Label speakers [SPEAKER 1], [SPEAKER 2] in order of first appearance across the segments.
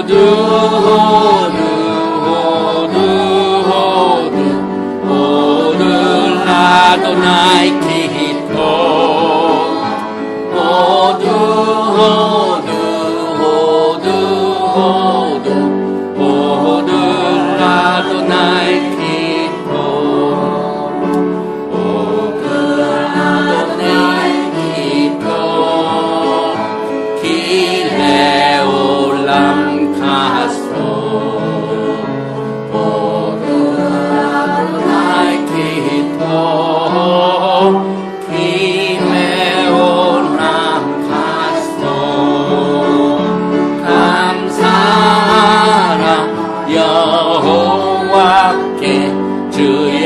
[SPEAKER 1] 호두 아도나이 키토 호두 아도나이 키토 호두 아도나이 키토 길레올람 카스토 호두 아도나이 키토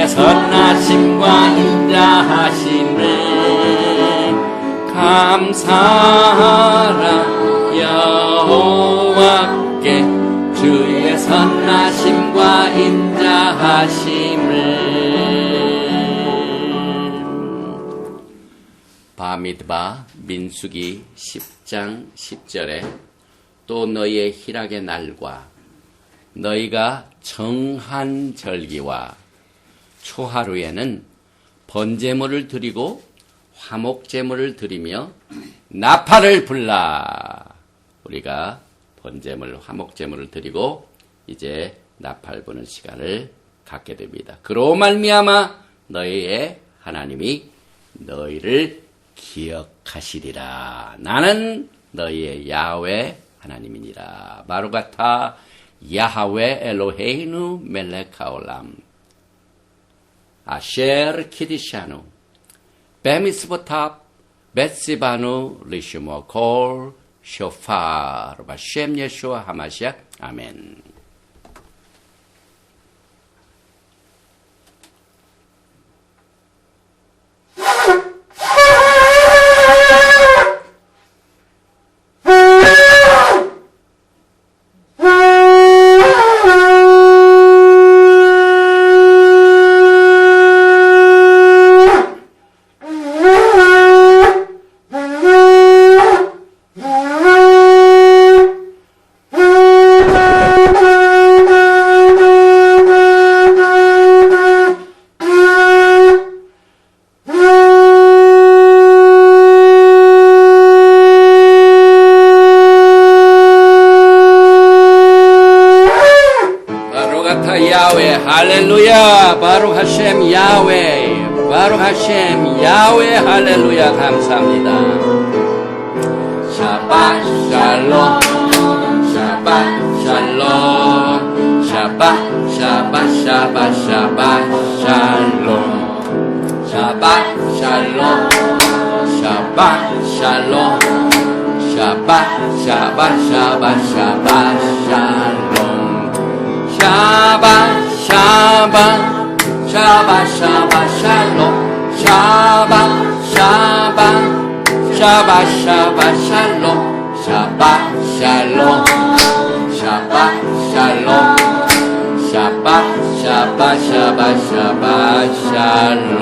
[SPEAKER 1] 선하심과 인자하심을 감사하라 여호와께 주의 선하심과 인자하심을. 바미드바 민수기 10장 10절에 또 너희의 희락의 날과 너희가 정한 절기와 초하루에는 번제물을 드리고 화목제물을 드리며 나팔을 불라. 우리가 번제물, 화목제물을 드리고 이제 나팔 부는 시간을 갖게 됩니다. 그로 말미암아 너희의 하나님이 너희를 기억하시리라. 나는 너희의 야훼 하나님이니라. 바루가타 야하웨 엘로헤이누 멜렉 하올람 아셰르 키디샤누 베미스보탑 베시바누 리슈모 콜 쇼파르 바셴 예슈아 하마시아 아멘. 할렐루야 바룩 하셈 야훼 바룩 하셈 야훼 할렐루야. 감사합니다. 샤ባት 샬롬 샤ባት 샬롬 샤ባት 샤ባት 샤ባት 샤ባት 샬롬 샤ባት 샬롬 샤ባት 샬롬 샤ባት 샤ባት 샤ባት 샤ባት 샬롬 샤ባት 샤ባት 샤ባት 샤ባት 샬롬 샤ባት 샤ባት 샤ባት 샤ባት 샬롬 샤ባት 샬롬 샤ባት 샬롬 샤ባት 샤ባት 샤ባት 샤ባት 샬롬.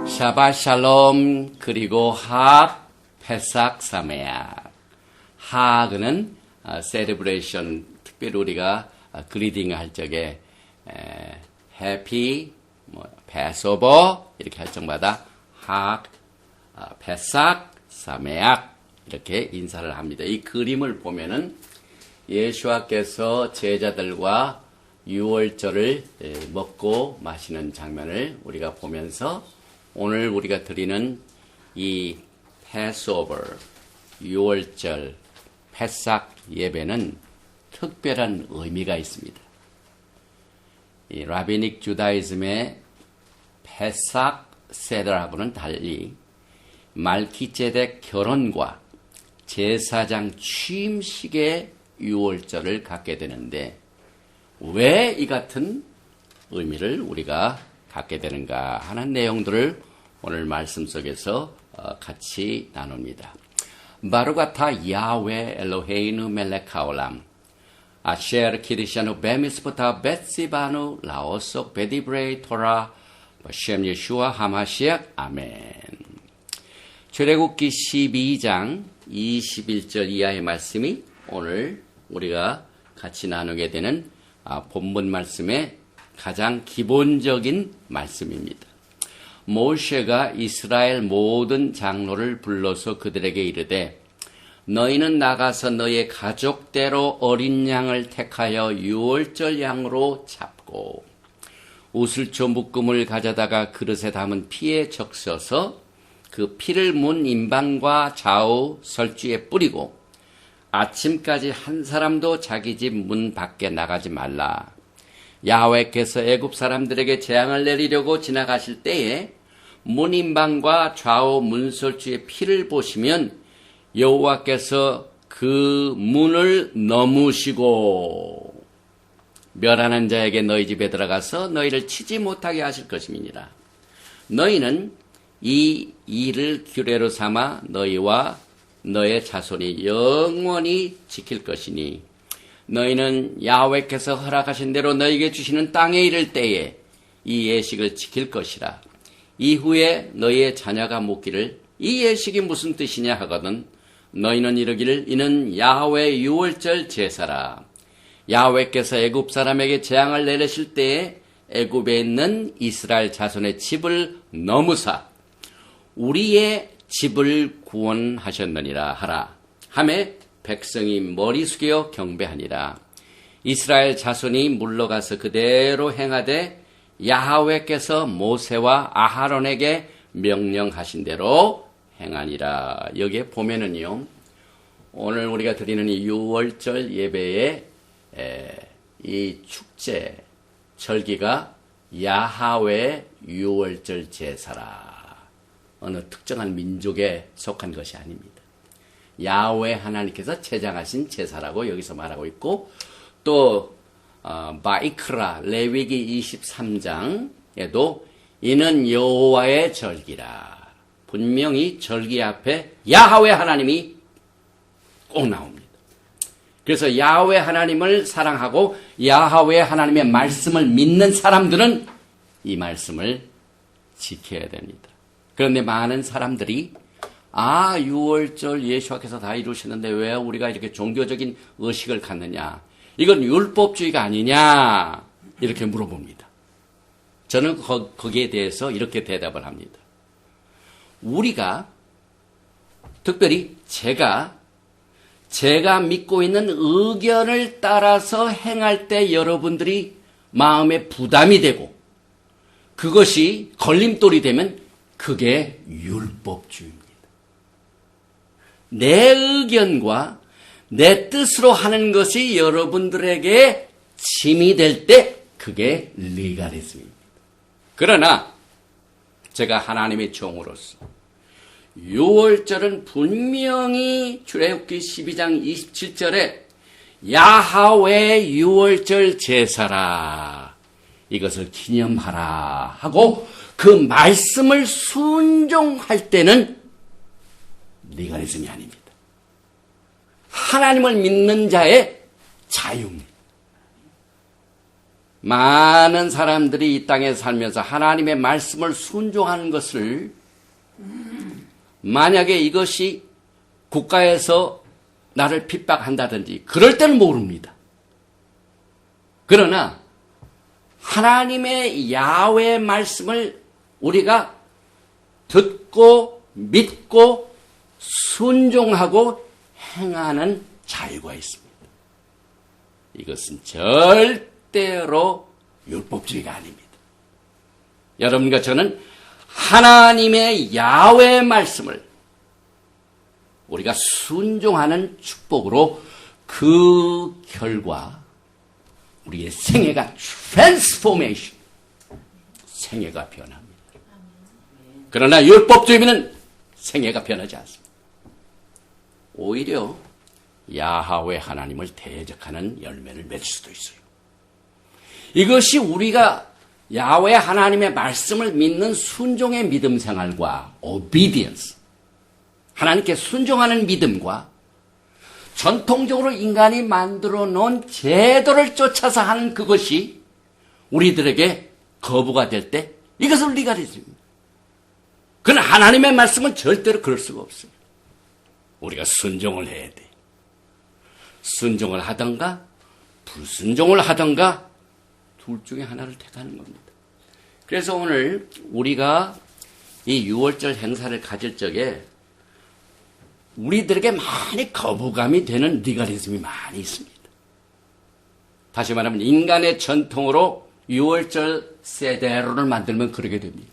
[SPEAKER 1] 샤ባት 샬롬. 그리고 학 페삭 사메악. 학은 세레브레이션, 특별히 우리가 그리딩 할 적에 해피, 패스오버 이렇게 할 적마다 학, 페삭, 사메악 이렇게 인사를 합니다. 이 그림을 보면은 예수와께서 제자들과 유월절을 먹고 마시는 장면을 우리가 보면서 오늘 우리가 드리는 이 패스오버, 유월절, 패삭 예배는 특별한 의미가 있습니다. 이 라비닉 주다이즘의 패삭 세더하고는 달리 말키제덱 결혼과 제사장 취임식의 유월절을 갖게 되는데 왜 이 같은 의미를 우리가 갖게 되는가 하는 내용들을 오늘 말씀 속에서 같이 나눕니다. 바루가타 야훼 엘로헤이누 멜렉 하올람 아셰르 키디샤누 베미스부타 베시바누 라오속 베디브레이 토라 바셴 예슈아 하마시악 아멘. 출애굽기 12장 21절 이하의 말씀이 오늘 우리가 같이 나누게 되는 본문 말씀의 가장 기본적인 말씀입니다. 모세가 이스라엘 모든 장로를 불러서 그들에게 이르되 너희는 나가서 너희의 가족대로 어린 양을 택하여 유월절 양으로 잡고 우슬초 묶음을 가져다가 그릇에 담은 피에 적셔서 그 피를 문 임방과 좌우 설주에 뿌리고 아침까지 한 사람도 자기 집 문 밖에 나가지 말라. 야훼께서 애굽 사람들에게 재앙을 내리려고 지나가실 때에 문 임방과 좌우 문설주의 피를 보시면 여호와께서 그 문을 넘으시고 멸하는 자에게 너희 집에 들어가서 너희를 치지 못하게 하실 것임이니라. 너희는 이 일을 규례로 삼아 너희와 너의 자손이 영원히 지킬 것이니 너희는 야훼께서 허락하신 대로 너희에게 주시는 땅에 이를 때에 이 예식을 지킬 것이라. 이후에 너희의 자녀가 묻기를 이 예식이 무슨 뜻이냐 하거든 너희는 이르기를 이는 야훼 유월절 제사라. 야훼께서 애굽 사람에게 재앙을 내리실 때에 애굽에 있는 이스라엘 자손의 집을 넘으사 우리의 집을 구원하셨느니라 하라. 하매 백성이 머리 숙여 경배하니라. 이스라엘 자손이 물러가서 그대로 행하되 야훼께서 모세와 아하론에게 명령하신 대로 행하니라. 여기에 보면은요, 오늘 우리가 드리는 이 유월절 예배의 이 축제 절기가 야훼 유월절 제사라. 어느 특정한 민족에 속한 것이 아닙니다. 야훼 하나님께서 제정하신 제사라고 여기서 말하고 있고 또 바이크라 레위기 23장에도 이는 여호와의 절기라. 분명히 절기 앞에 야훼 하나님이 꼭 나옵니다. 그래서 야훼 하나님을 사랑하고 야훼 하나님의 말씀을 믿는 사람들은 이 말씀을 지켜야 됩니다. 그런데 많은 사람들이 유월절 예수께서 다 이루셨는데 왜 우리가 이렇게 종교적인 의식을 갖느냐, 이건 율법주의가 아니냐 이렇게 물어봅니다. 저는 거기에 대해서 이렇게 대답을 합니다. 우리가 특별히 제가 믿고 있는 의견을 따라서 행할 때 여러분들이 마음에 부담이 되고 그것이 걸림돌이 되면 그게 율법주의입니다. 내 의견과 내 뜻으로 하는 것이 여러분들에게 짐이 될 때 그게 리가리즘입니다. 그러나 제가 하나님의 종으로서 유월절은 분명히 출애굽기 12장 27절에 야훼 유월절 제사라 이것을 기념하라 하고 그 말씀을 순종할 때는 리가리즘이 아닙니다. 하나님을 믿는 자의 자유입니다. 많은 사람들이 이 땅에 살면서 하나님의 말씀을 순종하는 것을 만약에 이것이 국가에서 나를 핍박한다든지 그럴 때는 모릅니다. 그러나 하나님의 야훼 말씀을 우리가 듣고 믿고 순종하고 행하는 자유가 있습니다. 이것은 절대로 율법주의가 아닙니다. 여러분과 저는 하나님의 야훼 말씀을 우리가 순종하는 축복으로 그 결과 우리의 생애가 트랜스포메이션, 생애가 변합니다. 그러나 율법주의는 생애가 변하지 않습니다. 오히려 야훼 하나님을 대적하는 열매를 맺을 수도 있어요. 이것이 우리가 야훼 하나님의 말씀을 믿는 순종의 믿음 생활과 obedience, 하나님께 순종하는 믿음과 전통적으로 인간이 만들어 놓은 제도를 쫓아서 하는 그것이 우리들에게 거부가 될 때 이것은 리가리즘입니다. 그러나 하나님의 말씀은 절대로 그럴 수가 없어요. 우리가 순종을 해야 돼. 순종을 하던가 불순종을 하던가 둘 중에 하나를 택하는 겁니다. 그래서 오늘 우리가 이 6월절 행사를 가질 적에 우리들에게 많이 거부감이 되는 리가리즘이 많이 있습니다. 다시 말하면 인간의 전통으로 6월절 세대로를 만들면 그러게 됩니다.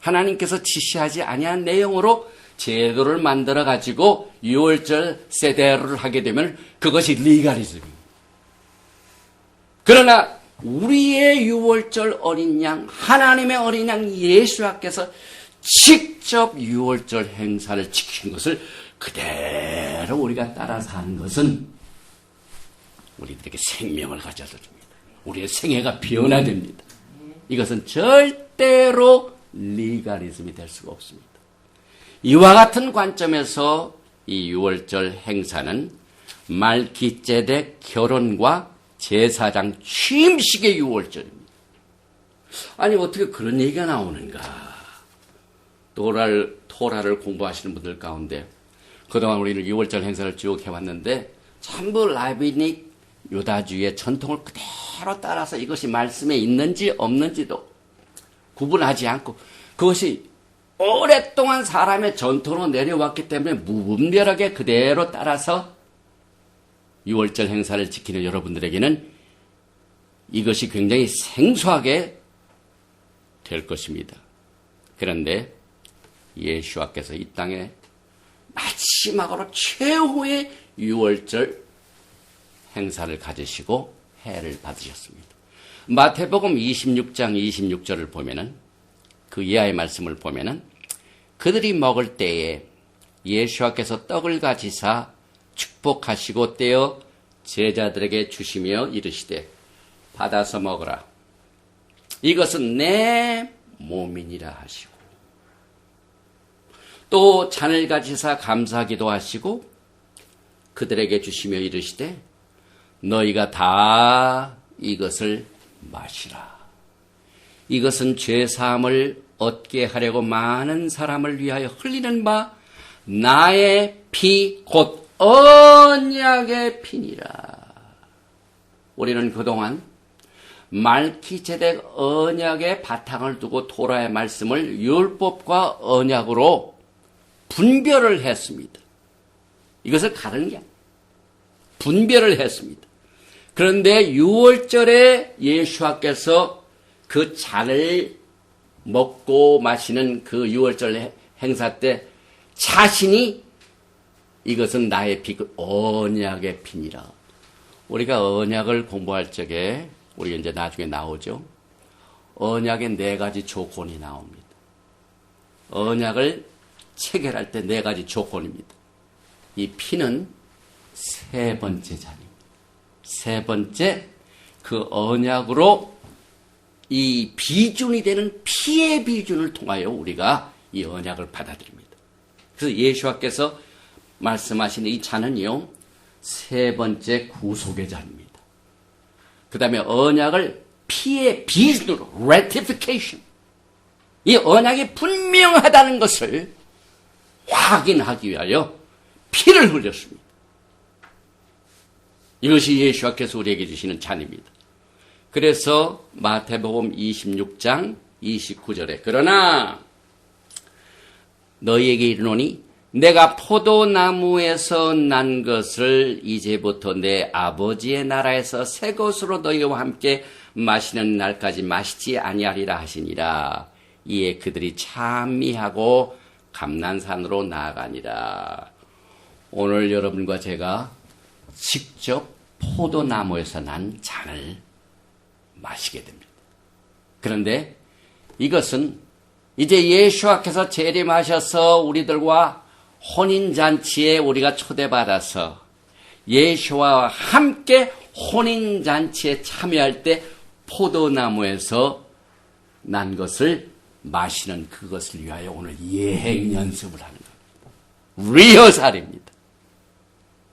[SPEAKER 1] 하나님께서 지시하지 아니한 내용으로 제도를 만들어 가지고 6월절 세대로를 하게 되면 그것이 리가리즘입니다. 그러나 우리의 6월절 어린 양, 하나님의 어린 양 예수님께서 직접 6월절 행사를 지킨 것을 그대로 우리가 따라서 하는 것은 우리들에게 생명을 가져다 줍니다. 우리의 생애가 변화됩니다. 이것은 절대로 리가리즘이 될 수가 없습니다. 이와 같은 관점에서 이 6월절 행사는 말기ጼ덱 결혼과 제사장 취임식의 6월절입니다. 아니 어떻게 그런 얘기가 나오는가. 토라를 공부하시는 분들 가운데 그동안 우리는 6월절 행사를 쭉 해왔는데 전부 라비닉 유다주의 전통을 그대로 따라서 이것이 말씀에 있는지 없는지도 구분하지 않고 그것이 오랫동안 사람의 전통으로 내려왔기 때문에 무분별하게 그대로 따라서 6월절 행사를 지키는 여러분들에게는 이것이 굉장히 생소하게 될 것입니다. 그런데 예수와께서 이 땅에 마지막으로 최후의 6월절 행사를 가지시고 해를 받으셨습니다. 마태복음 26장 26절을 보면은 그 이하의 말씀을 보면은 그들이 먹을 때에 예수와께서 떡을 가지사 축복하시고 떼어 제자들에게 주시며 이르시되 받아서 먹으라. 이것은 내 몸이니라 하시고 또 잔을 가지사 감사기도 하시고 그들에게 주시며 이르시되 너희가 다 이것을 마시라. 이것은 죄사함을 얻게 하려고 많은 사람을 위하여 흘리는 바 나의 피 곧 언약의 피니라. 우리는 그동안 말기ጼ덱 언약의 바탕을 두고 토라의 말씀을 율법과 언약으로 분별을 했습니다. 이것을 가르는 게 아니에요. 분별을 했습니다. 그런데 6월절에 예수와께서 그 잔을 먹고 마시는 그 6월절 행사 때 자신이 이것은 나의 피, 언약의 피니라. 우리가 언약을 공부할 적에 우리가 이제 나중에 나오죠. 언약의 4가지 조건이 나옵니다. 언약을 체결할 때 4가지 조건입니다. 이 피는 3번째 잔입니다. 3번째 그 언약으로 이 비준이 되는 피의 비준을 통하여 우리가 이 언약을 받아들입니다. 그래서 예수와께서 말씀하신 이 잔은요 3번째 구속의 잔입니다. 그 다음에 언약을 피의 비준으로 ratification, 이 언약이 분명하다는 것을 확인하기 위하여 피를 흘렸습니다. 이것이 예수와께서 우리에게 주시는 잔입니다. 그래서 마태복음 26장 29절에 그러나 너희에게 이르노니 내가 포도나무에서 난 것을 이제부터 내 아버지의 나라에서 새 것으로 너희와 함께 마시는 날까지 마시지 아니하리라 하시니라. 이에 그들이 찬미하고 감난산으로 나아가니라. 오늘 여러분과 제가 직접 포도나무에서 난 잔을 마시게 됩니다. 그런데 이것은 이제 예수와께서 재림하셔서 우리들과 혼인잔치에 우리가 초대받아서 예수와 함께 혼인잔치에 참여할 때 포도나무에서 난 것을 마시는 그것을 위하여 오늘 예행 연습을 하는 겁니다. 리허설입니다.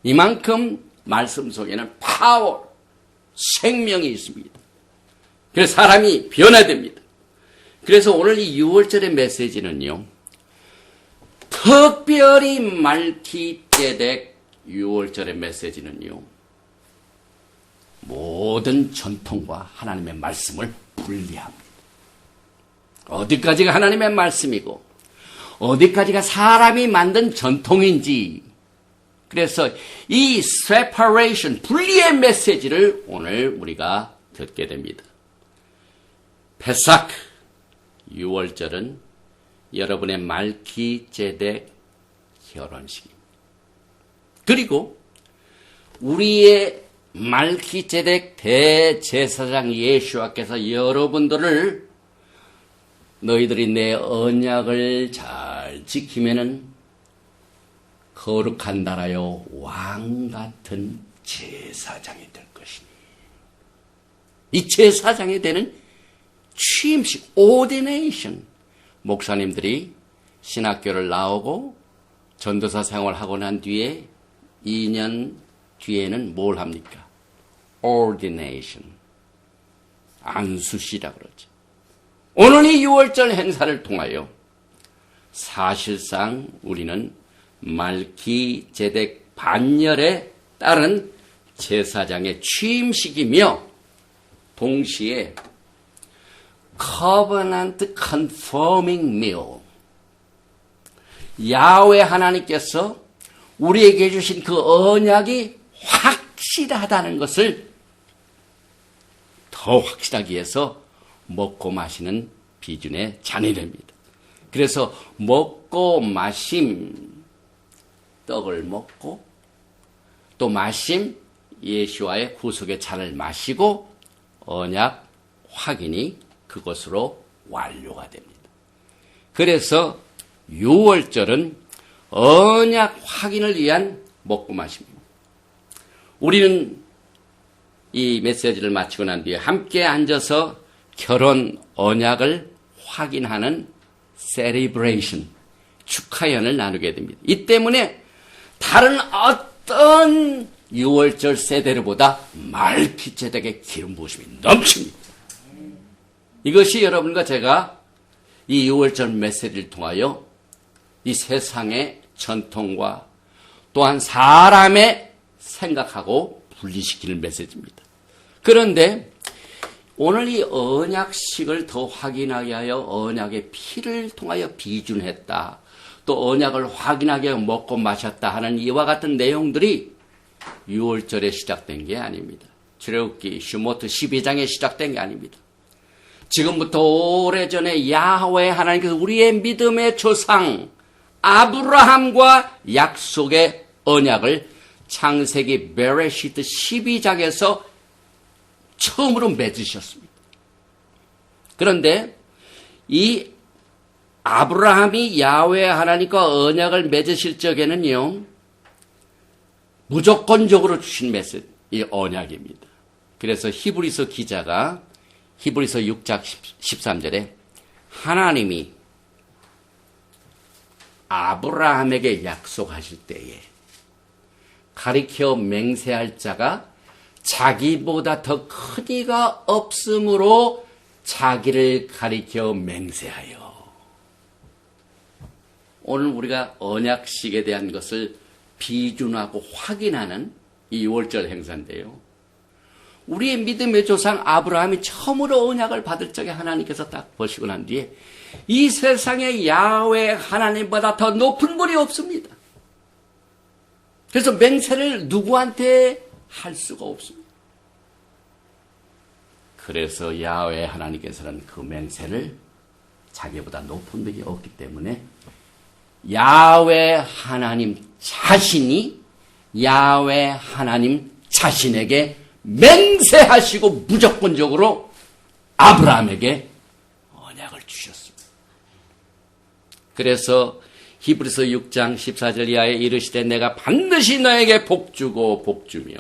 [SPEAKER 1] 이만큼 말씀 속에는 파워, 생명이 있습니다. 그래서 사람이 변화됩니다. 그래서 오늘 이 6월절의 메시지는요, 특별히 말기ጼ덱 6월절의 메시지는요, 모든 전통과 하나님의 말씀을 분리합니다. 어디까지가 하나님의 말씀이고 어디까지가 사람이 만든 전통인지, 그래서 이 separation, 분리의 메시지를 오늘 우리가 듣게 됩니다. 페삭 6월절은 여러분의 말기ጼ덱 결혼식입니다. 그리고 우리의 말기ጼ덱 대제사장 예수와께서 여러분들을 너희들이 내 언약을 잘 지키면은 거룩한 나라요 왕 같은 제사장이 될 것이니, 이 제사장이 되는 취임식, ordination, 목사님들이 신학교를 나오고 전도사 생활하고 난 뒤에 2년 뒤에는 뭘 합니까? ordination, 안수시라 그러죠. 오늘 이 6월절 행사를 통하여 사실상 우리는 말기ጼ덱 반열에 따른 제사장의 취임식이며 동시에 covenant confirming meal, 야훼 하나님께서 우리에게 주신 그 언약이 확실하다는 것을 더 확실하기 위해서 먹고 마시는 비준의 잔이 됩니다. 그래서 먹고 마심, 떡을 먹고 또 마심, 예수와의 구속의 잔을 마시고 언약 확인이 그것으로 완료가 됩니다. 그래서 6월절은 언약 확인을 위한 먹고 마심입니다. 우리는 이 메시지를 마치고 난 뒤에 함께 앉아서 결혼 언약을 확인하는 셀리브레이션, 축하연을 나누게 됩니다. 이 때문에 다른 어떤 6월절 세대로보다 말기ጼ덱의 기름 부으심이 넘칩니다. 이것이 여러분과 제가 이 6월절 메시지를 통하여 이 세상의 전통과 또한 사람의 생각하고 분리시키는 메시지입니다. 그런데 오늘 이 언약식을 더 확인하게 하여 언약의 피를 통하여 비준했다, 또 언약을 확인하게 하여 먹고 마셨다 하는 이와 같은 내용들이 6월절에 시작된 게 아닙니다. 출애굽기 슈모트 12장에 시작된 게 아닙니다. 지금부터 오래전에 야훼 하나님께서 우리의 믿음의 조상 아브라함과 약속의 언약을 창세기 베레시트 12장에서 처음으로 맺으셨습니다. 그런데 이 아브라함이 야훼 하나님과 언약을 맺으실 적에는요, 무조건적으로 주신 메시지, 이 언약입니다. 그래서 히브리서 기자가 히브리서 6장 13절에 하나님이 아브라함에게 약속하실 때에 가리켜 맹세할 자가 자기보다 더 큰 이가 없으므로 자기를 가리켜 맹세하여. 오늘 우리가 언약식에 대한 것을 비준하고 확인하는 이 6월절 행사인데요. 우리의 믿음의 조상 아브라함이 처음으로 언약을 받을 적에 하나님께서 딱 보시고 난 뒤에 이 세상에 야훼 하나님보다 더 높은 분이 없습니다. 그래서 맹세를 누구한테 할 수가 없습니다. 그래서 야훼 하나님께서는 그 맹세를 자기보다 높은 분이 없기 때문에 야훼 하나님 자신이 야훼 하나님 자신에게 맹세하시고 무조건적으로 아브라함에게 언약을 주셨습니다. 그래서 히브리서 6장 14절 이하에 이르시되 내가 반드시 너에게 복주고 복주며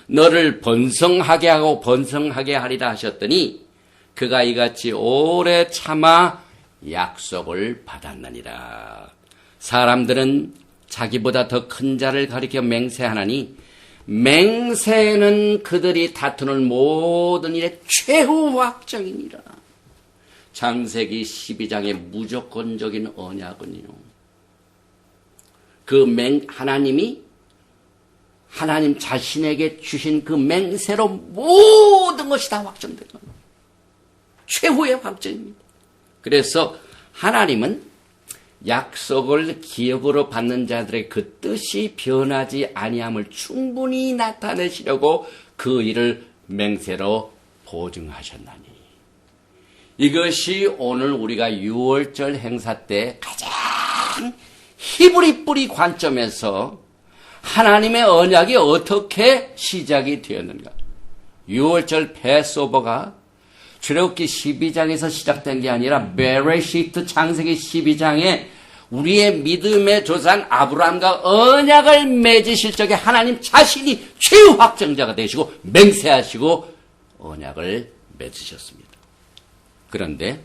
[SPEAKER 1] 너를 번성하게 하고 번성하게 하리라 하셨더니 그가 이같이 오래 참아 약속을 받았느니라. 사람들은 자기보다 더 큰 자를 가리켜 맹세하나니 맹세는 그들이 다투는 모든 일의 최후 확정이니라. 창세기 12장의 무조건적인 언약은요, 하나님이 하나님 자신에게 주신 그 맹세로 모든 것이 다 확정된 겁니다. 최후의 확정입니다. 그래서 하나님은 약속을 기업으로 받는 자들의 그 뜻이 변하지 아니함을 충분히 나타내시려고 그 일을 맹세로 보증하셨나니, 이것이 오늘 우리가 6월절 행사 때 가장 히브리 뿌리 관점에서 하나님의 언약이 어떻게 시작이 되었는가. 6월절 패스오버가 출애굽기 12장에서 시작된 게 아니라 베레시트 창세기 12장에 우리의 믿음의 조상 아브라함과 언약을 맺으실 적에 하나님 자신이 최후 확정자가 되시고 맹세하시고 언약을 맺으셨습니다. 그런데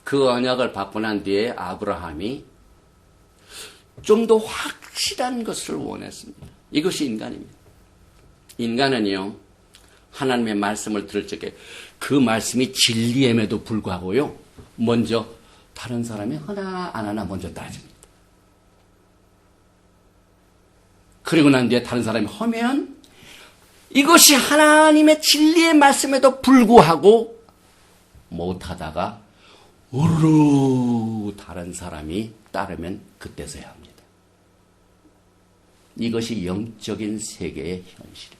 [SPEAKER 1] 그 언약을 받고 난 뒤에 아브라함이 좀 더 확실한 것을 원했습니다. 이것이 인간입니다. 인간은요, 하나님의 말씀을 들을 적에 그 말씀이 진리임에도 불구하고요, 먼저 다른 사람이 하나 안 하나 먼저 따집니다. 그리고 난 뒤에 다른 사람이 하면 이것이 하나님의 진리의 말씀에도 불구하고 못하다가 우르르 다른 사람이 따르면 그때서야 합니다. 이것이 영적인 세계의 현실입니다.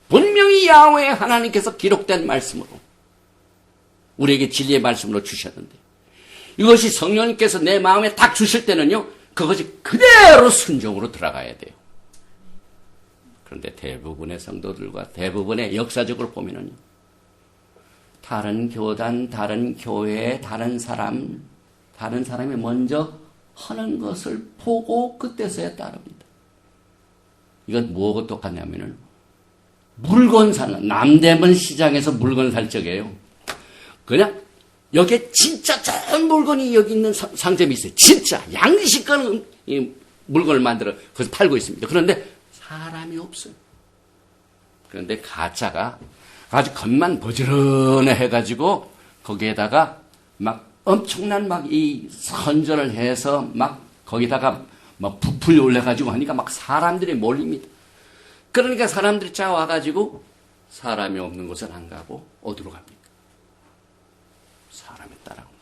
[SPEAKER 1] 분명히 야훼 하나님께서 기록된 말씀으로 우리에게 진리의 말씀으로 주셨는데, 이것이 성령님께서 내 마음에 딱 주실 때는요, 그것이 그대로 순종으로 들어가야 돼요. 그런데 대부분의 성도들과 대부분의 역사적으로 보면은요, 다른 교단, 다른 교회, 다른 사람이 먼저 하는 것을 보고 그때서야 따릅니다. 이건 뭐가 똑같냐면은, 물건 사는, 남대문 시장에서 물건 살 적에요, 그냥 여기에 진짜 좋은 물건이 여기 있는 상점이 있어요. 진짜 양식권 물건을 만들어 그래서 팔고 있습니다. 그런데 사람이 없어요. 그런데 가짜가 아주 겉만 버지런해 해가지고 거기에다가 막 엄청난 막 이 선전을 해서 막 거기다가 막 부풀려 올려가지고 하니까 막 사람들이 몰립니다. 그러니까 사람들이 짜와가지고 사람이 없는 곳은 안 가고 어디로 갑니까? 사람에 따라옵니다.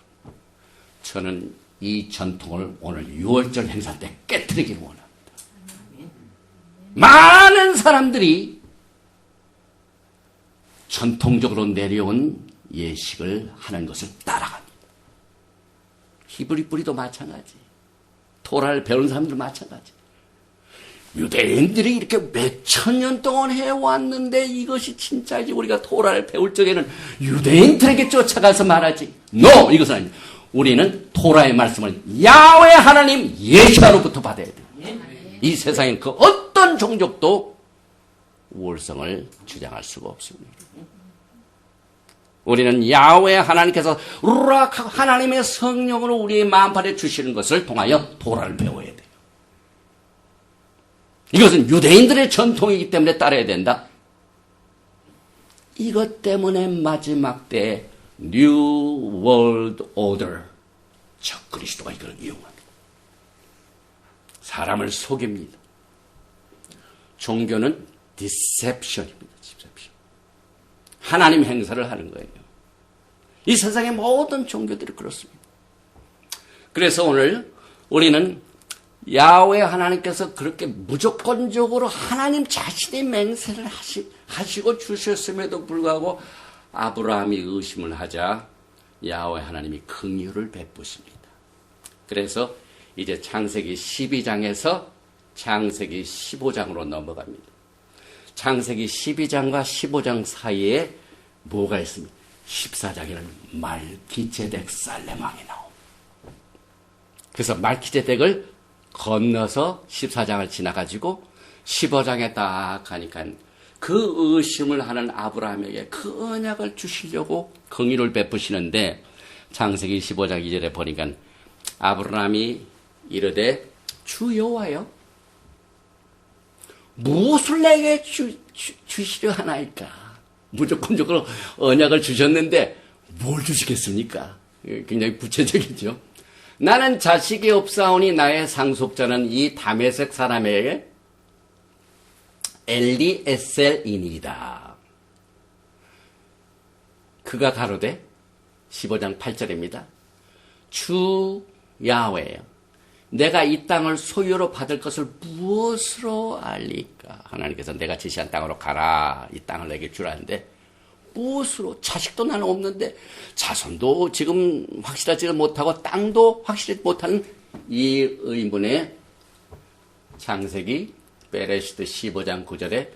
[SPEAKER 1] 저는 이 전통을 오늘 6월절 행사 때 깨트리기를 원합니다. 많은 사람들이 전통적으로 내려온 예식을 하는 것을 따라갑니다. 히브리 뿌리도 마찬가지, 토라를 배우는 사람들도 마찬가지. 유대인들이 이렇게 몇천 년 동안 해왔는데 이것이 진짜지, 우리가 토라를 배울 적에는 유대인들에게 쫓아가서 말하지. No! 이것은 아닙니다. 우리는 토라의 말씀을 야훼 하나님 예시아로부터 받아야 돼요. 이 세상엔 그 어떤 종족도 우월성을 주장할 수가 없습니다. 우리는 야훼 하나님께서 루락 하나님의 성령으로 우리의 마음판에 주시는 것을 통하여 토라를 배워야 돼요. 이것은 유대인들의 전통이기 때문에 따라야 된다. 이것 때문에 마지막 때 New World Order, 적 그리스도가 이걸 이용합니다. 사람을 속입니다. 종교는 디셉션입니다. 디셉션. 하나님 행사를 하는 거예요. 이 세상의 모든 종교들이 그렇습니다. 그래서 오늘 우리는 야훼 하나님께서 그렇게 무조건적으로 하나님 자신의 맹세를 하시고 주셨음에도 불구하고 아브라함이 의심을 하자 야훼 하나님이 긍휼을 베푸십니다. 그래서 이제 창세기 12장에서 창세기 15장으로 넘어갑니다. 창세기 12장과 15장 사이에 뭐가 있습니까? 14장에는 말기제덱 살렘왕이 나옵니다. 그래서 말기제덱을 건너서 14장을 지나가지고 15장에 딱 가니까 그 의심을 하는 아브라함에게 그 언약을 주시려고 긍휼을 베푸시는데, 창세기 15장 2절에 보니까 아브라함이 이르되 주 여호와여, 무엇을 내게 주시려 하나이까? 무조건적으로 언약을 주셨는데 뭘 주시겠습니까? 굉장히 구체적이죠. 나는 자식이 없사오니 나의 상속자는 이 다메섹 사람에게 엘리에셀이니이다. 그가 가로되 15장 8절입니다. 주 야훼여 내가 이 땅을 소유로 받을 것을 무엇으로 알리까? 하나님께서 내가 지시한 땅으로 가라. 이 땅을 내게 주라는데 무엇으로? 자식도 나는 없는데 자손도 지금 확실하지 못하고 땅도 확실히 못하는 이 의문에 창세기 베레시트 15장 9절에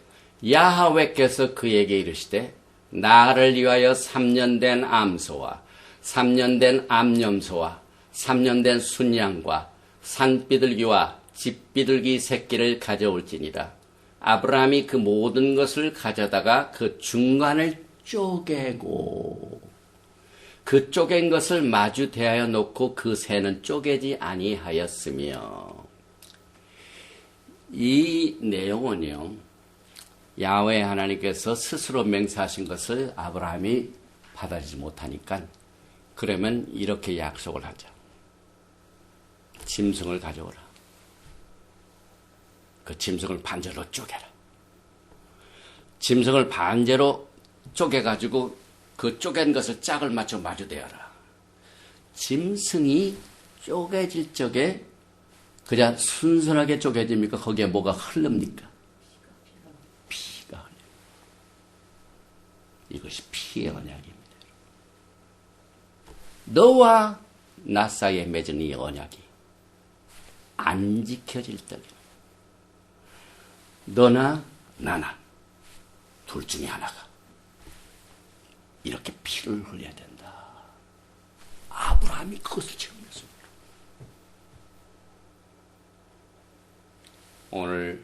[SPEAKER 1] 야하웨께서 그에게 이르시되 나를 위하여 3년 된 암소와 3년 된 암염소와 3년 된 순양과 산비둘기와 집비둘기 새끼를 가져올지니라. 아브라함이 그 모든 것을 가져다가 그 중간을 쪼개고 그 쪼갠 것을 마주 대하여 놓고 그 새는 쪼개지 아니하였으며. 이 내용은요, 야훼 하나님께서 스스로 맹세하신 것을 아브라함이 받아들이지 못하니까 그러면 이렇게 약속을 하자. 짐승을 가져오라. 그 짐승을 반제로 쪼개라. 짐승을 반제로 쪼개가지고 그 쪼갠 것을 짝을 맞춰 마주대어라. 짐승이 쪼개질 적에 그냥 순순하게 쪼개집니까? 거기에 뭐가 흐릅니까? 피가 흘려요. 이것이 피의 언약입니다. 너와 나 사이에 맺은 이 언약이 안 지켜질 때는 너나 나나 둘 중에 하나가 이렇게 피를 흘려야 된다. 아브라함이 그것을 체험했습니다. 오늘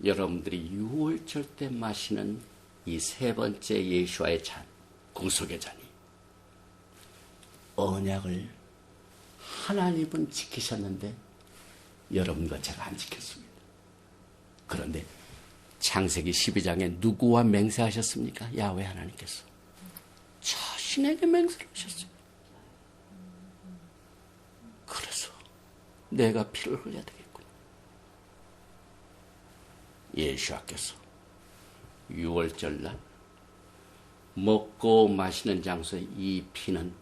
[SPEAKER 1] 여러분들이 6월절 때 마시는 이 세 번째 예수와의 잔, 공속의 잔이 언약을 하나님은 지키셨는데 여러분과 제가 안 지켰습니다. 그런데 창세기 12장에 누구와 맹세하셨습니까? 야훼 하나님께서 자신에게 맹세를 하셨어요. 그래서 내가 피를 흘려야 되겠구나. 예수께서 6월절날 먹고 마시는 장소에 이 피는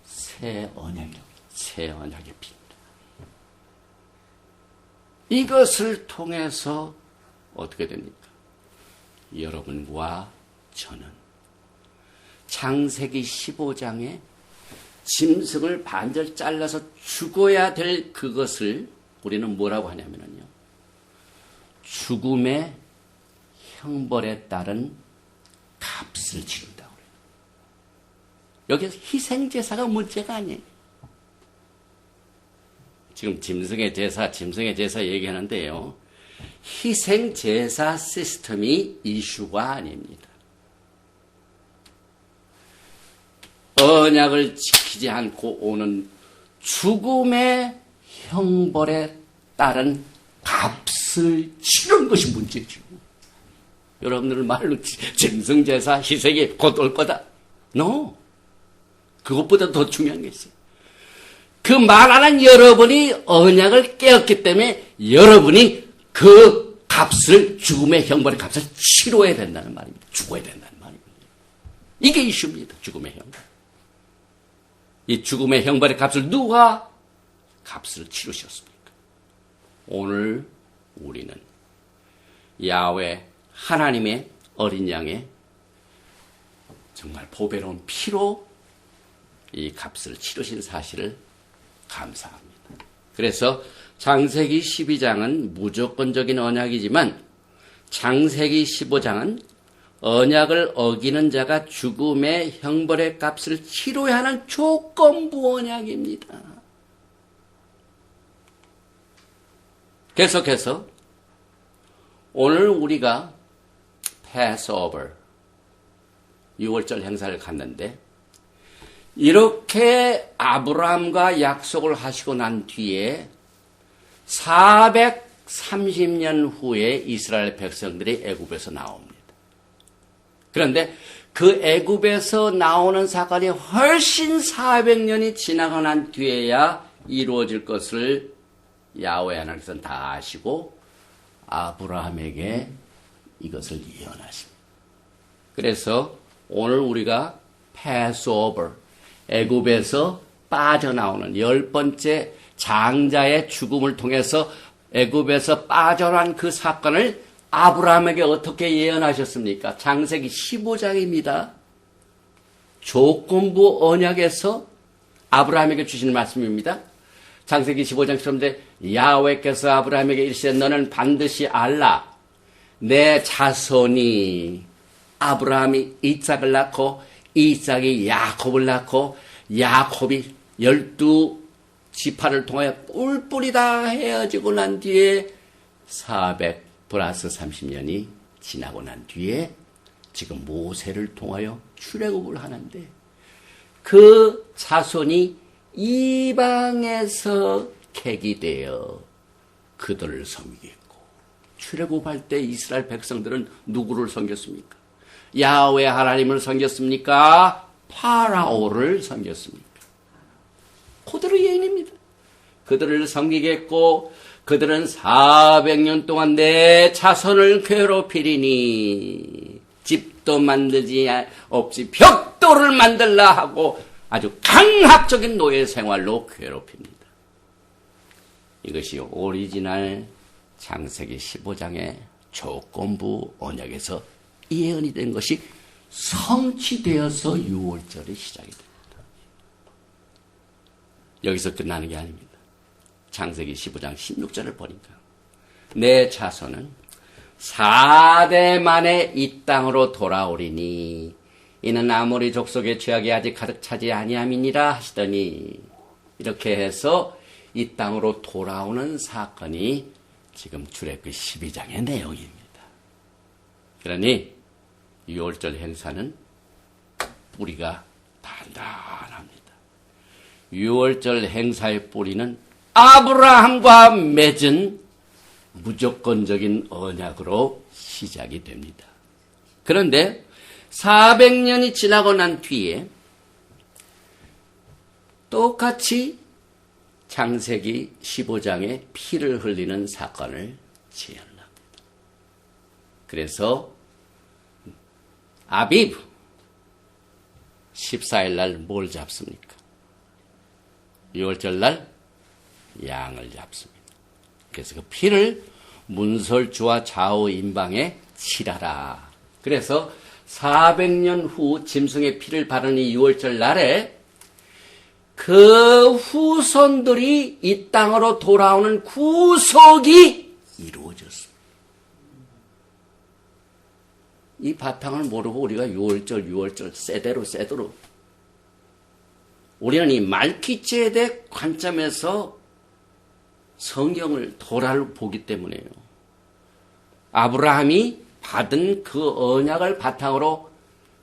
[SPEAKER 1] 새 언약의 피입니다. 이것을 통해서 어떻게 됩니까? 여러분과 저는 창세기 15장에 짐승을 반절 잘라서 죽어야 될 그것을 우리는 뭐라고 하냐면요. 죽음의 형벌에 따른 값을 치른다고 그래요. 여기서 희생제사가 문제가 아니에요. 지금 짐승의 제사 얘기하는데요. 희생제사 시스템이 이슈가 아닙니다. 언약을 지키지 않고 오는 죽음의 형벌에 따른 값을 치르는 것이 문제죠. 여러분들 말로 짐승제사 희생이 곧 올 거다. No. 그것보다 더 중요한 게 있어요. 그 말하는 여러분이 언약을 깨었기 때문에 여러분이 그 값을, 죽음의 형벌의 값을 치러야 된다는 말입니다. 죽어야 된다는 말입니다. 이게 이슈입니다. 죽음의 형벌. 이 죽음의 형벌의 값을 누가 값을 치르셨습니까? 오늘 우리는 야훼 하나님의 어린 양의 정말 보배로운 피로 이 값을 치르신 사실을 감사합니다. 그래서 창세기 12장은 무조건적인 언약이지만 창세기 15장은 언약을 어기는 자가 죽음의 형벌의 값을 치러야 하는 조건부 언약입니다. 계속해서 오늘 우리가 패스오버 6월절 행사를 갔는데 이렇게 아브라함과 약속을 하시고 난 뒤에 430년 후에 이스라엘 백성들이 애굽에서 나옵니다. 그런데 그 애굽에서 나오는 사건이 훨씬 400년이 지나고 난 뒤에야 이루어질 것을 야훼 하나님께서는 다 아시고 아브라함에게 이것을 예언하십니다. 그래서 오늘 우리가 패스오버, 애굽에서 빠져나오는 10번째 장자의 죽음을 통해서 애굽에서 빠져난 그 사건을 아브라함에게 어떻게 예언하셨습니까? 창세기 15장입니다. 조건부 언약에서 아브라함에게 주시는 말씀입니다. 창세기 15장 13절에 야훼께서 아브라함에게 이르시되 너는 반드시 알라. 내 자손이 아브라함이 이삭을 낳고 이삭이 야곱을 낳고 야곱이 12지파를 통하여 뿔뿔이 다 헤어지고 난 뒤에 400 플러스 30년이 지나고 난 뒤에 지금 모세를 통하여 출애굽을 하는데 그 자손이 이방에서 객이되어 그들을 섬기겠고 출애굽할 때 이스라엘 백성들은 누구를 섬겼습니까? 야훼 하나님을 섬겼습니까? 파라오를 섬겼습니까? 그대로 예언입니다. 그들을 섬기겠고 그들은 400년 동안 내 자손을 괴롭히리니 집도 만들지 없이 벽돌을 만들라 하고 아주 강압적인 노예 생활로 괴롭힙니다. 이것이 오리지널 창세기 15장의 조건부 언약에서 예언이 된 것이 성취되어서 6월절이 시작이 됩니다. 여기서 끝나는 게 아닙니다. 창세기 15장 16절을 보니까 내 자손은 4대 만에 이 땅으로 돌아오리니 이는 아모리 족속의 죄악이 아직 가득 차지 아니함이니라 하시더니 이렇게 해서 이 땅으로 돌아오는 사건이 지금 출애굽기 12장의 내용입니다. 그러니 6월절 행사는 뿌리가 단단합니다. 6월절 행사의 뿌리는 아브라함과 맺은 무조건적인 언약으로 시작이 됩니다. 그런데 400년이 지나고 난 뒤에 똑같이 창세기 15장에 피를 흘리는 사건을 재현합니다. 그래서 아비브 14일 날 뭘 잡습니까? 6월절 날 양을 잡습니다. 그래서 그 피를 문설주와 좌우 임방에 칠하라. 그래서 400년 후 짐승의 피를 바르는 이 6월절 날에 그 후손들이 이 땅으로 돌아오는 구속이 이루어졌습니다. 이 바탕을 모르고 우리가 6월절 세대로 우리는 이 말키제덱 관점에서 성경을 도라를 보기 때문에요. 아브라함이 받은 그 언약을 바탕으로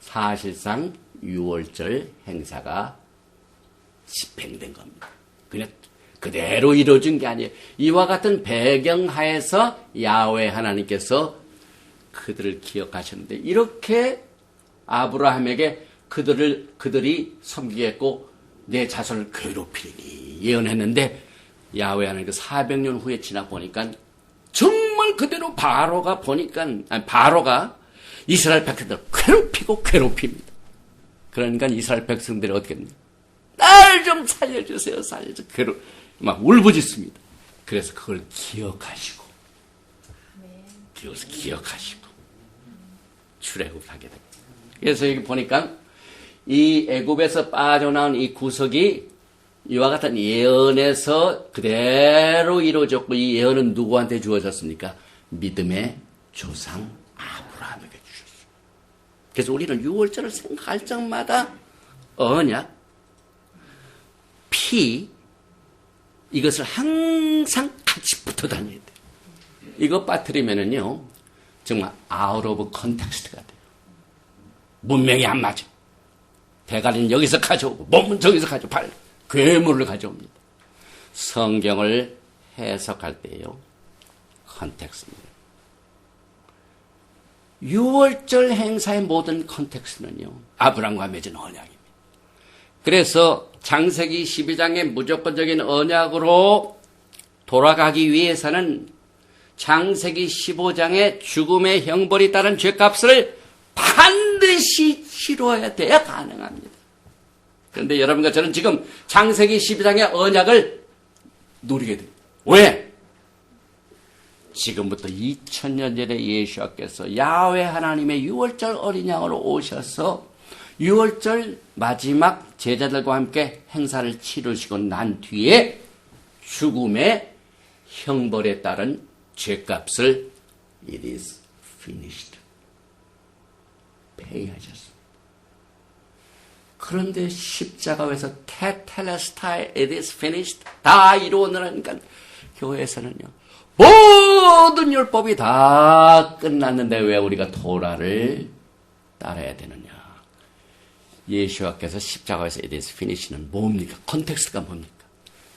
[SPEAKER 1] 사실상 6월절 행사가 집행된 겁니다. 그냥 그대로 이루어진 게 아니에요. 이와 같은 배경하에서 야훼 하나님께서 그들을 기억하셨는데 이렇게 아브라함에게 그들이 섬기겠고 내 자손을 괴롭히니 예언했는데 야훼 하나님께서 400년 후에 지나 보니까 정말 그대로 바로가 이스라엘 백성들을 괴롭힙니다. 그러니까 이스라엘 백성들이 어떻게 했냐? 날 좀 살려주세요. 막 울부짖습니다. 그래서 그걸 기억하시고 출애굽하게 됩니다. 그래서 여기 보니까 이 애굽에서 빠져나온 이 구석이 이와 같은 예언에서 그대로 이루어졌고 이 예언은 누구한테 주어졌습니까? 믿음의 조상 아브라함에게 주셨어요. 그래서 우리는 6월절을 생각할 적마다 언약, 피, 이것을 항상 같이 붙어 다녀야 돼요. 이거 빠뜨리면은요, 정말 아웃 오브 컨텍스트가 돼요. 문맥이 안 맞아. 대가리는 여기서 가져오고, 몸은 저기서 가져오고, 괴물을 가져옵니다. 성경을 해석할 때요, 컨텍스트입니다. 유월절 행사의 모든 컨텍스트는요, 아브라함과 맺은 언약입니다. 그래서 창세기 12장의 무조건적인 언약으로 돌아가기 위해서는 창세기 15장의 죽음의 형벌이 따른 죄값을 반드시 치러야 돼야 가능합니다. 그런데 여러분과 저는 지금 창세기 12장의 언약을 누리게 됩니다. 왜? 지금부터 2000년 전에 예수께서 야훼 하나님의 유월절 어린 양으로 오셔서 유월절 마지막 제자들과 함께 행사를 치르시고 난 뒤에 죽음의 형벌에 따른 죄값을 It is finished. pay하셨습니다. 그런데 십자가에서 테텔레스타이 It is finished. 다 이루어내니까 교회에서는요. 모든 율법이 다 끝났는데 왜 우리가 토라를 따라야 되느냐. 예수와께서 십자가에서 It is finish는 뭡니까? 컨텍스트가 뭡니까?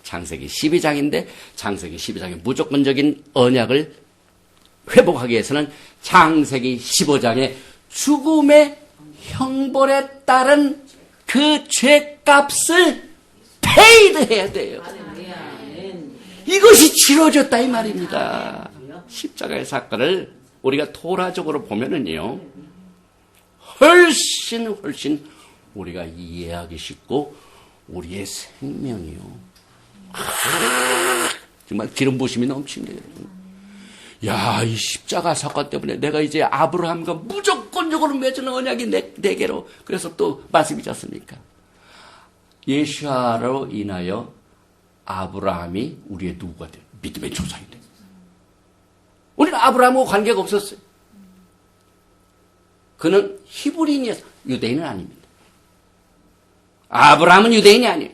[SPEAKER 1] 창세기 12장인데 창세기 12장의 무조건적인 언약을 회복하기 위해서는 창세기 15장의 죽음의 형벌에 따른 그 죄값을 페이드 해야 돼요. 이것이 치러졌다 이 말입니다. 십자가의 사건을 우리가 토라적으로 보면은요, 훨씬 우리가 이해하기 쉽고 우리의 생명이요. 정말 기름 부심이 넘칩니다. 야, 이 십자가 사건 때문에 내가 이제 아브라함과 무조건적으로 맺은 언약이 내게로. 그래서 또 말씀이지 않습니까? 예수아로 인하여 아브라함이 우리의 누구가 돼? 믿음의 조상이 돼. 우리는 아브라함하고 관계가 없었어요. 그는 히브리인이었어요. 유대인은 아닙니다. 아브라함은 유대인이 아니에요.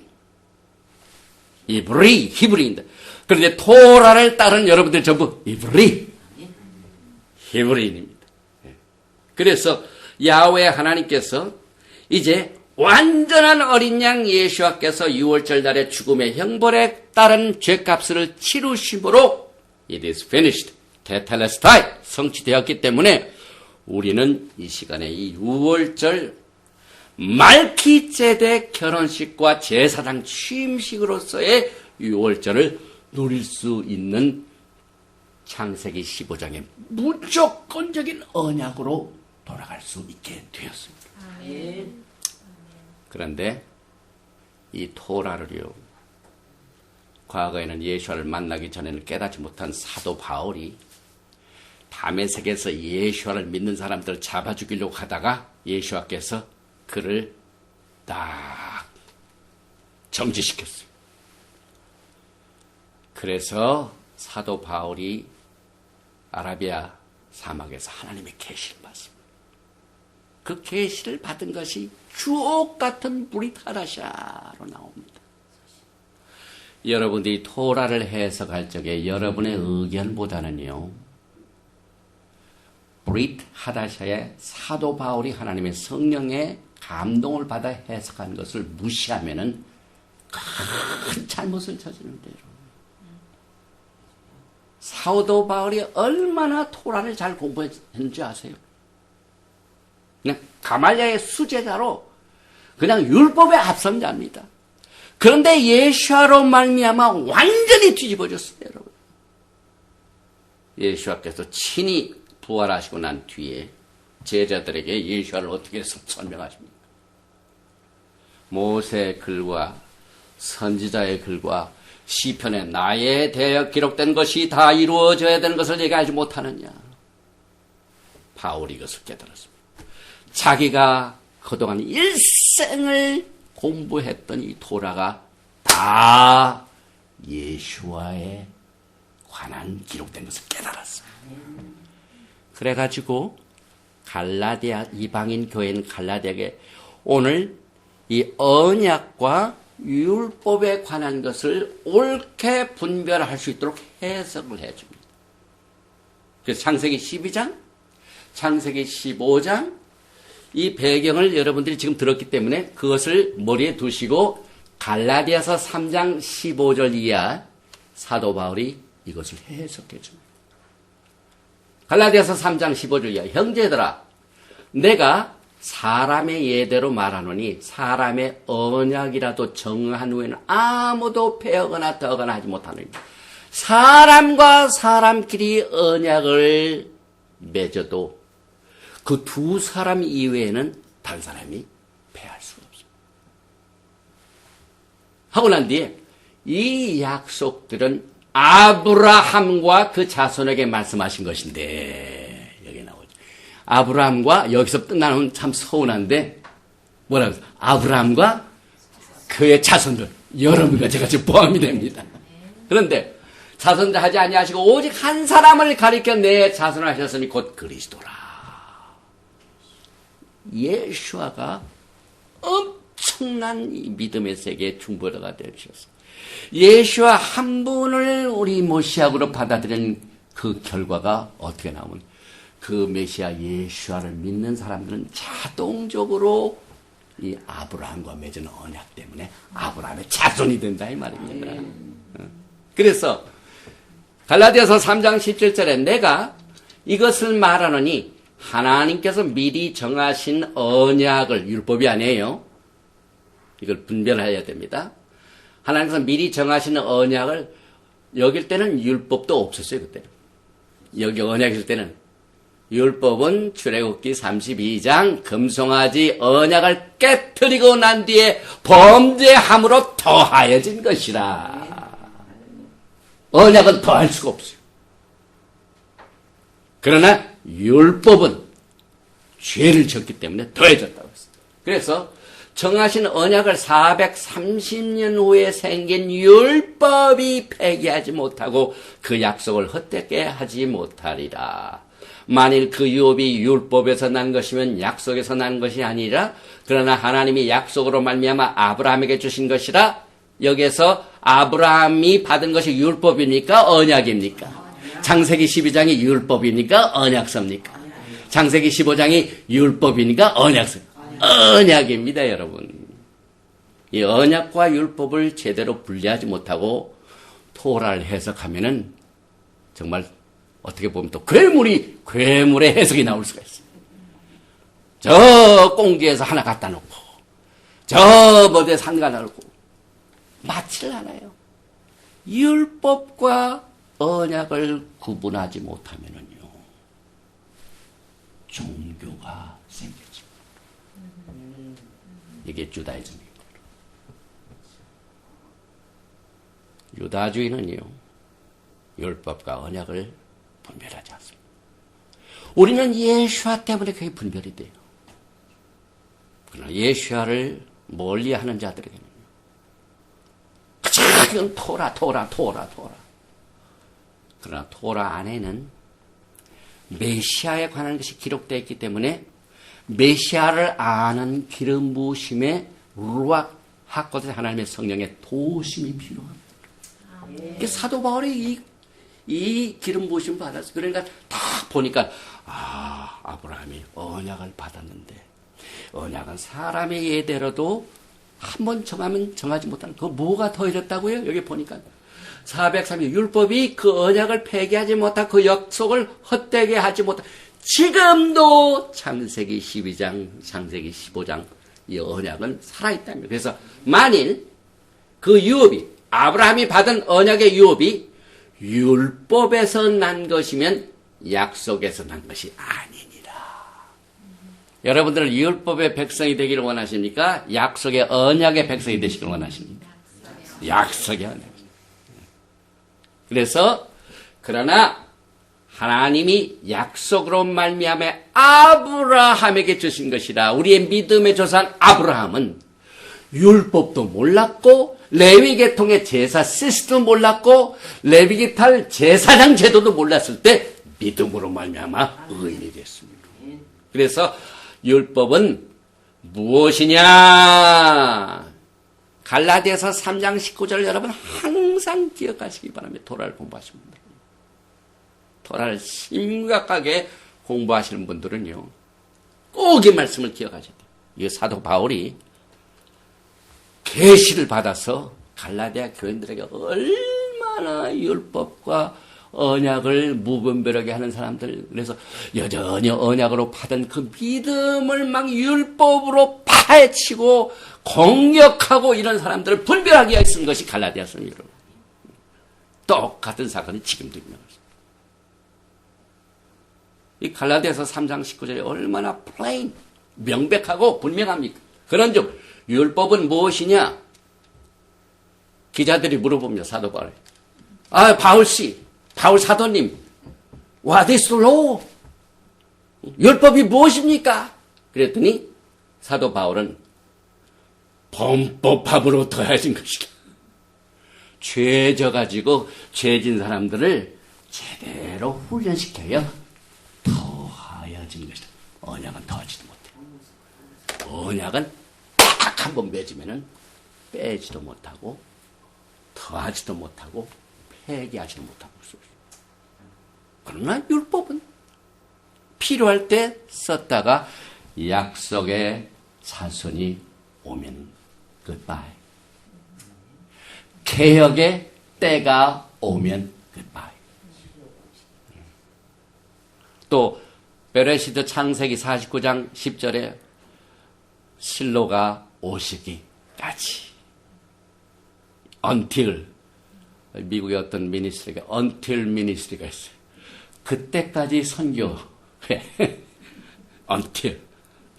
[SPEAKER 1] 히브리인들. 그런데 토라를 따른 여러분들 전부 히브리인입니다. 그래서 야훼 하나님께서 이제 완전한 어린 양 예수와께서 유월절 날의 죽음의 형벌에 따른 죄값을 치루심으로 It is finished. 테텔레스타이 성취되었기 때문에 우리는 이 시간에 이 유월절 말키제덱 결혼식과 제사장 취임식으로서의 유월절을 누릴 수 있는 창세기 15장의 무조건적인 언약으로 돌아갈 수 있게 되었습니다. 아멘. 그런데 이 토라를요, 과거에는 예수를 만나기 전에는 깨닫지 못한 사도 바울이 다메섹에서 예수를 믿는 사람들을 잡아 죽이려고 하다가 예수께서 그를 딱 정지시켰어요. 그래서 사도 바울이 아라비아 사막에서 하나님의 계시를 받습니다. 그 계시를 받은 것이 주옥 같은 브릿하다샤로 나옵니다. 여러분들이 토라를 해석할 적에 여러분의 의견보다는요, 브릿하다샤의 사도 바울이 하나님의 성령의 감동을 받아 해석한 것을 무시하면은 큰 잘못을 저지르는데요. 사도 바울이 얼마나 토라를 잘 공부했는지 아세요? 그냥 가말리아의 수제자로 그냥 율법의 앞선자입니다. 그런데 예수아로 말미암아 완전히 뒤집어졌어요, 여러분. 예수아께서 친히 부활하시고 난 뒤에 제자들에게 예수아를 어떻게 설명하십니까? 모세의 글과 선지자의 글과 시편에 나에 대하여 기록된 것이 다 이루어져야 되는 것을 내가 알지 못하느냐. 바울이 이것을 깨달았습니다. 자기가 그동안 일생을 공부했던 이 토라가 다 예수와에 관한 기록된 것을 깨달았어요. 그래가지고 갈라디아 이방인 교회인 갈라디아에게 오늘 이 언약과 율법에 관한 것을 옳게 분별할 수 있도록 해석을 해줍니다. 그래서 창세기 12장, 창세기 15장 이 배경을 여러분들이 지금 들었기 때문에 그것을 머리에 두시고 갈라디아서 3장 15절 이하 사도 바울이 이것을 해석해 줍니다. 갈라디아서 3장 15절이야. 형제들아, 내가 사람의 예대로 말하노니 사람의 언약이라도 정한 후에는 아무도 패하거나 더거나 하지 못하느니 사람과 사람끼리 언약을 맺어도 그 두 사람 이외에는 다른 사람이 패할 수가 없습니다. 하고 난 뒤에 이 약속들은 아브라함과 그 자손에게 말씀하신 것인데, 여기 나오죠. 아브라함과, 여기서 끝나면 참 서운한데, 뭐라고 해서? 아브라함과 그의 자손들, 여러분과 제가 지금 포함이 됩니다. 그런데 자손들 하지 아니하시고 오직 한 사람을 가리켜 내 자손을 하셨으니 곧 그리스도라. 예수아가 엄청난 이 믿음의 세계의 중보자가 되어주셨습니다. 예수와 한 분을 우리 모시아로 받아들인 그 결과가 어떻게 나오면 그 메시아 예수아를 믿는 사람들은 자동적으로 이 아브라함과 맺은 언약 때문에 아브라함의 자손이 된다 이 말입니다. 그래서 갈라디아서 3장 17절에 내가 이것을 말하노니 하나님께서 미리 정하신 언약을, 율법이 아니에요. 이걸 분별해야 됩니다. 하나님께서 미리 정하시는 언약을, 여길 때는 율법도 없었어요, 그때는. 여기 언약일 때는. 율법은 출애굽기 32장 금송아지 언약을 깨뜨리고 난 뒤에 범죄함으로 더하여진 것이라. 언약은 더할 수가 없어요. 그러나 율법은 죄를 졌기 때문에 더해졌다고 했어요. 그래서 정하신 언약을 430년 후에 생긴 율법이 폐기하지 못하고 그 약속을 헛되게 하지 못하리라. 만일 그 유업이 율법에서 난 것이면 약속에서 난 것이 아니라 그러나 하나님이 약속으로 말미암아 아브라함에게 주신 것이라. 여기에서 아브라함이 받은 것이 율법입니까? 언약입니까? 창세기 12장이 율법입니까? 언약서입니까? 창세기 15장이 율법이니까 언약서. 언약입니다, 여러분. 이 언약과 율법을 제대로 분리하지 못하고 토라를 해석하면은 정말 어떻게 보면 또 괴물의 해석이 나올 수가 있어요. 저 꽁지에서 하나 갖다 놓고, 저 뭐에서 하나 갖다 놓고, 맞지를 않아요. 율법과 언약을 구분하지 못하면은요, 종교가 생기죠. 이게 유다이즘입니다. 유다주의는요, 율법과 언약을 분별하지 않습니다. 우리는 예수와 때문에 그게 분별이 돼요. 그러나 예수와를 멀리하는 자들에게는 그냥 토라. 그러나 토라 안에는 메시아에 관한 것이 기록되어 있기 때문에 메시아를 아는 기름 부으심에 루악 하코드 하나님의 성령의 도심이 필요합니다. 사도 바울이 이 기름 부으심 받았어요. 그러니까 딱 보니까 아브라함이 언약을 받았는데 언약은 사람의 예대로도 한 번 정하면 정하지 못하는 그 뭐가 더해졌다고요? 여기 보니까 430 율법이 그 언약을 폐기하지 못하고 그 약속을 헛되게 하지 못하고 지금도 창세기 12장, 창세기 15장 이 언약은 살아있답니다. 그래서 만일 그 유업이 아브라함이 받은 언약의 유업이 율법에서 난 것이면 약속에서 난 것이 아니니라. 여러분들은 율법의 백성이 되기를 원하십니까? 약속의 언약의 백성이 되시길 원하십니까? 약속의 언약. 그래서 그러나 하나님이 약속으로 말미암아 아브라함에게 주신 것이라. 우리의 믿음의 조상 아브라함은 율법도 몰랐고 레위 계통의 제사 시스템도 몰랐고 레위 기탈 제사장 제도도 몰랐을 때 믿음으로 말미암아 의인이 됐습니다. 그래서 율법은 무엇이냐? 갈라디아서 3장 19절 여러분 항상 기억하시기 바랍니다. 토라를 공부하시는 분들. 토라를 심각하게 공부하시는 분들은요. 꼭 이 말씀을 기억하셔야 돼요. 이 사도 바울이 계시를 받아서 갈라디아 교인들에게 얼마나 율법과 언약을 무분별하게 하는 사람들, 그래서 여전히 언약으로 받은 그 믿음을 막 율법으로 파헤치고 공격하고 이런 사람들을 분별하게 하여 쓴 것이 갈라디아서는 여러분. 똑같은 사건이 지금도 일어나고 있습니다. 이 갈라디아서 3장 19절에 얼마나 plain, 명백하고 분명합니까? 그런즉 율법은 무엇이냐? 기자들이 물어봅니다. 사도 바울에. 바울씨, 바울 사도님, what is the law? 율법이 무엇입니까? 그랬더니 사도 바울은 범법함으로 더해진 것이다. 죄져가지고 죄진 사람들을 제대로 훈련시켜야 더하여진 것이다. 언약은 더하지도 못해. 언약은 딱 한 번 맺으면은 빼지도 못하고 더하지도 못하고 폐기하지도 못하고 있어요. 그러나 율법은 필요할 때 썼다가 약속의 자손이 오면 goodbye. 개혁의 때가 오면 goodbye. 또 베레시드 창세기 49장 10절에 실로가 오시기까지 until 미국의 어떤 미니스트리가 until 미니스트리가 있어요. 그때까지 선교 until.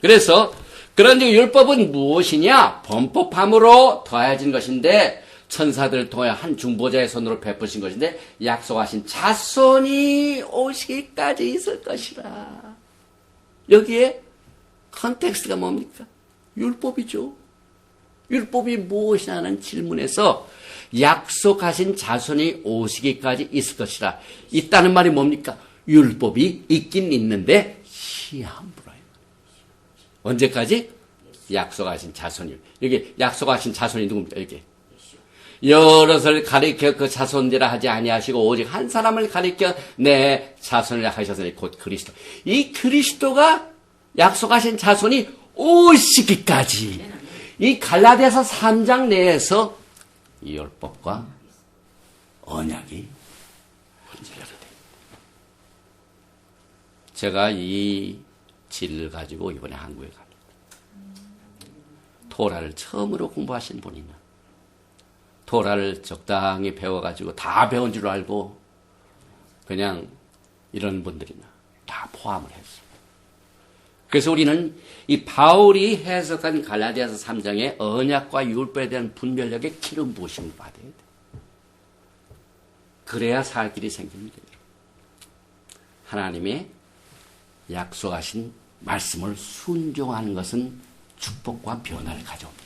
[SPEAKER 1] 그래서 그런 율법은 무엇이냐? 범법함으로 더해진 것인데 천사들을 통해 한 중보자의 손으로 베푸신 것인데 약속하신 자손이 오시기까지 있을 것이라. 여기에 컨텍스트가 뭡니까? 율법이죠. 율법이 무엇이냐는 질문에서 약속하신 자손이 오시기까지 있을 것이라. 있다는 말이 뭡니까? 율법이 있긴 있는데 시한부라. 언제까지? 약속하신 자손이. 여기 약속하신 자손이 누굽니까? 여기. 여럿을 가리켜 그 자손들이라 하지 아니하시고 오직 한 사람을 가리켜 내 자손이라 하셨으니 곧 그리스도. 이 그리스도가 약속하신 자손이 오시기까지 이 갈라디아서 3장 내에서 이 율법과 언약이 혼재가 됩니다. 제가 이 진리를 가지고 이번에 한국에 갑니다. 토라를 처음으로 공부하신 분이나 토라를 적당히 배워가지고 다 배운 줄 알고 그냥 이런 분들이나 다 포함을 했어요. 그래서 우리는 이 바울이 해석한 갈라디아서 3장의 언약과 율법에 대한 분별력에 기름 부으심을 받아야 돼요. 그래야 살 길이 생깁니다. 하나님의 약속하신 말씀을 순종하는 것은 축복과 변화를 가져옵니다.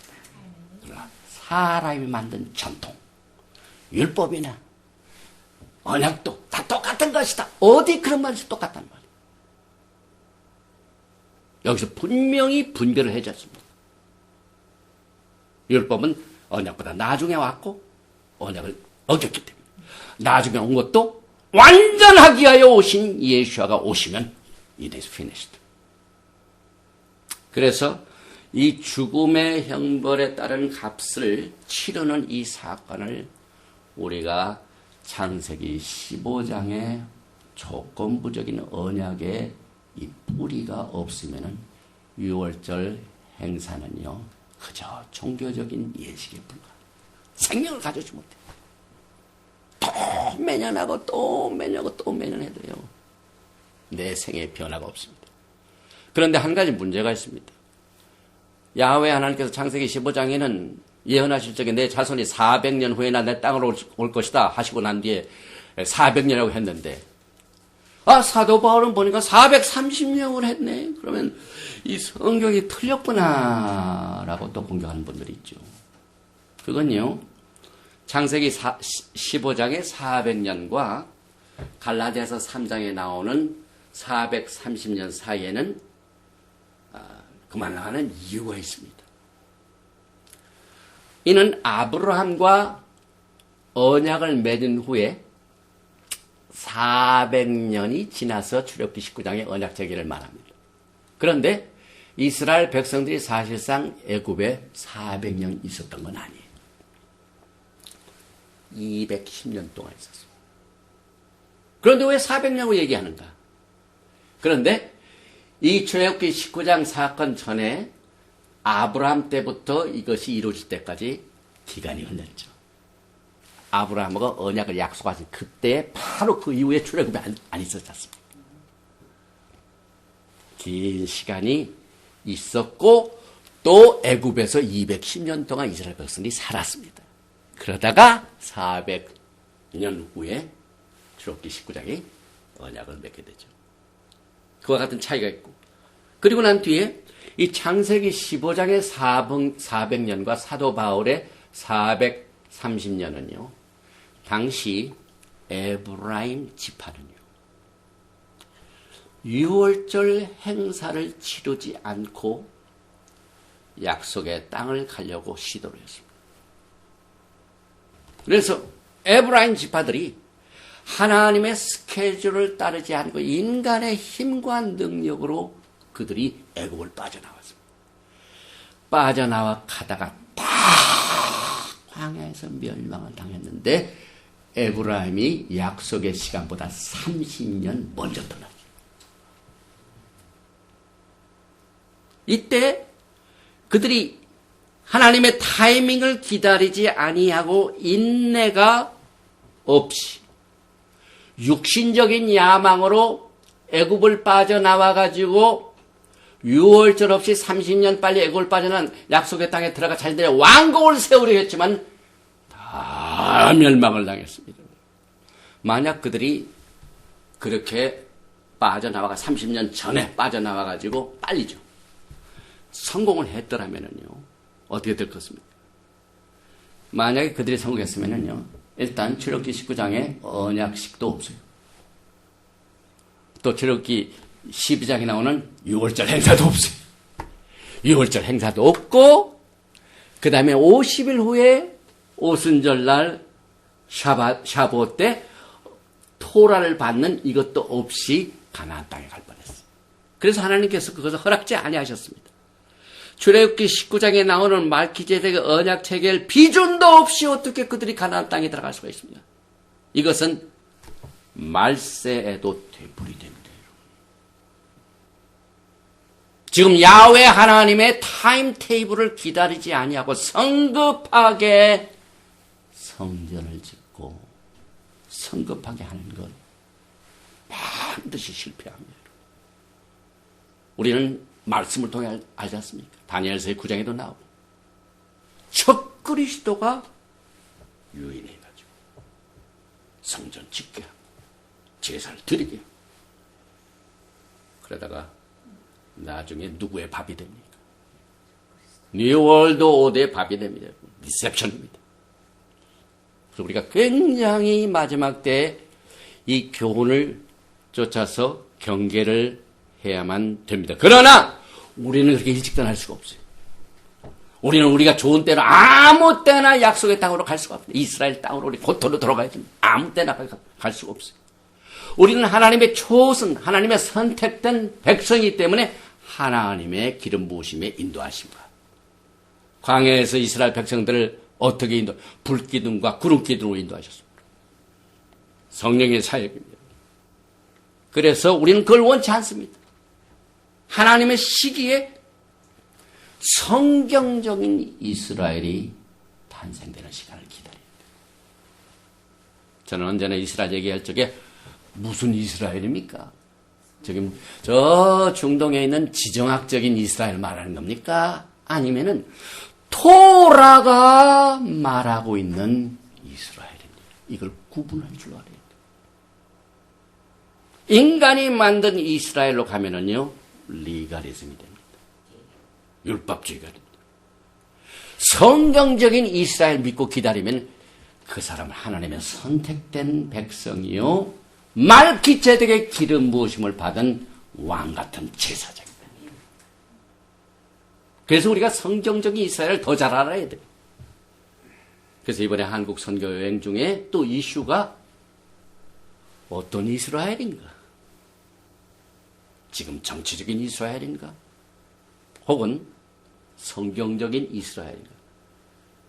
[SPEAKER 1] 그러나 사람이 만든 전통, 율법이나 언약도 다 똑같은 것이다. 어디 그런 말이 똑같단 말이에요. 여기서 분명히 분별을 해줬습니다. 율법은 언약보다 나중에 왔고 언약을 어겼기 때문에 나중에 온 것도 완전하기 위하여 오신 예수아가 오시면 it is finished. 그래서 이 죽음의 형벌에 따른 값을 치르는 이 사건을 우리가 창세기 15장의 조건부적인 언약의 이 뿌리가 없으면은 6월절 행사는요 그저 종교적인 예식에 불과. 생명을 가져오지 못해. 또 매년하고 또 매년하고 또 매년해도요 내 생에 변화가 없습니다. 그런데 한 가지 문제가 있습니다. 야훼 하나님께서 창세기 15장에는 예언하실 적에 내 자손이 400년 후에나 내 땅으로 올 것이다 하시고 난 뒤에 400년이라고 했는데 사도 바울은 보니까 430년을 했네. 그러면 이 성경이 틀렸구나 라고 또 공격하는 분들이 있죠. 그건요 창세기 15장의 400년과 갈라디아서 3장에 나오는 430년 사이에는 그만하는 이유가 있습니다. 이는 아브라함과 언약을 맺은 후에 400년이 지나서 출애굽기 19장의 언약 체계를 말합니다. 그런데 이스라엘 백성들이 사실상 애굽에 400년 있었던 건 아니에요. 210년 동안 있었어요. 그런데 왜 400년이라고 얘기하는가? 그런데 이 출애굽기 19장 사건 전에 아브라함 때부터 이것이 이루어질 때까지 기간이 흘렀죠. 아브라함과 언약을 약속하신 그때 바로 그 이후에 출애굽이 안 있었지 않습니까? 긴 시간이 있었고 또 애굽에서 210년 동안 이스라엘 백성이 살았습니다. 그러다가 400년 후에 출애굽기 19장이 언약을 맺게 되죠. 그와 같은 차이가 있고 그리고 난 뒤에 이 창세기 15장의 400년과 사도 바울의 430년은요. 당시 에브라임 지파는요. 유월절 행사를 치르지 않고 약속의 땅을 가려고 시도를 했습니다. 그래서 에브라임 지파들이 하나님의 스케줄을 따르지 않고 인간의 힘과 능력으로 그들이 애굽을 빠져나왔습니다. 빠져나와 가다가 다 광야에서 멸망을 당했는데 에브라임이 약속의 시간보다 30년 먼저 떠났어요. 이때 그들이 하나님의 타이밍을 기다리지 아니하고 인내가 없이 육신적인 야망으로 애굽을 빠져나와 가지고 유월절 없이 30년 빨리 애굽을 빠져난 약속의 땅에 들어가 자신들의 왕국을 세우려 했지만 다 멸망을 당했습니다. 만약 그들이 그렇게 빠져나와가 30년 전에 빠져나와 가지고 빨리죠. 성공을 했더라면요. 어떻게 될 것입니까? 만약에 그들이 성공했으면요. 일단 출애굽기 19장에 언약식도 없어요. 또 출애굽기 12장에 나오는 유월절 행사도 없어요. 유월절 행사도 없고 그 다음에 50일 후에 오순절날 샤브옷 때 토라를 받는 이것도 없이 가나안 땅에 갈 뻔했어요. 그래서 하나님께서 그것을 허락지 아니하셨습니다. 출애굽기 19장에 나오는 말기제덱의 언약 체결 비준도 없이 어떻게 그들이 가나안 땅에 들어갈 수가 있습니까? 이것은 말세에도 되풀이 됩니다. 지금 야훼 하나님의 타임 테이블을 기다리지 아니하고 성급하게 성전을 짓고 성급하게 하는 건 반드시 실패합니다. 우리는 말씀을 통해 알지 않습니까? 다니엘서의 9장에도 나오고 첫 그리스도가 유인해가지고 성전 짓게 하고 제사를 드리게 하고 그러다가 나중에 누구의 밥이 됩니까? 뉴월드 오드의 밥이 됩니다. 리셉션입니다. 그래서 우리가 굉장히 마지막 때에 이 교훈을 쫓아서 경계를 해야만 됩니다. 그러나 우리는 그렇게 일찍 떠날 수가 없어요. 우리는 우리가 좋은 때로 아무 때나 약속의 땅으로 갈 수가 없어요. 이스라엘 땅으로 우리 고토로 들어가야 됩니다. 아무 때나 갈 수가 없어요. 우리는 하나님의 초선, 하나님의 선택된 백성이기 때문에 하나님의 기름 부으심에 인도하십니다. 광야에서 이스라엘 백성들을 어떻게 불기둥과 구름기둥으로 인도하셨습니다. 성령의 사역입니다. 그래서 우리는 그걸 원치 않습니다. 하나님의 시기에 성경적인 이스라엘이 탄생되는 시간을 기다립니다. 저는 언제나 이스라엘 얘기할 적에 무슨 이스라엘입니까? 지금 저 중동에 있는 지정학적인 이스라엘 말하는 겁니까? 아니면은 토라가 말하고 있는 이스라엘입니다. 이걸 구분할 줄 알아야 돼요. 인간이 만든 이스라엘로 가면은요, 리가리즘이 됩니다. 율법주의가 됩니다. 성경적인 이스라엘 믿고 기다리면 그 사람은 하나님의 선택된 백성이요, 말기제덱의 기름 부으심을 받은 왕 같은 제사장입니다. 그래서 우리가 성경적인 이스라엘을 더 잘 알아야 돼요. 그래서 이번에 한국 선교 여행 중에 또 이슈가 어떤 이스라엘인가? 지금 정치적인 이스라엘인가? 혹은 성경적인 이스라엘인가?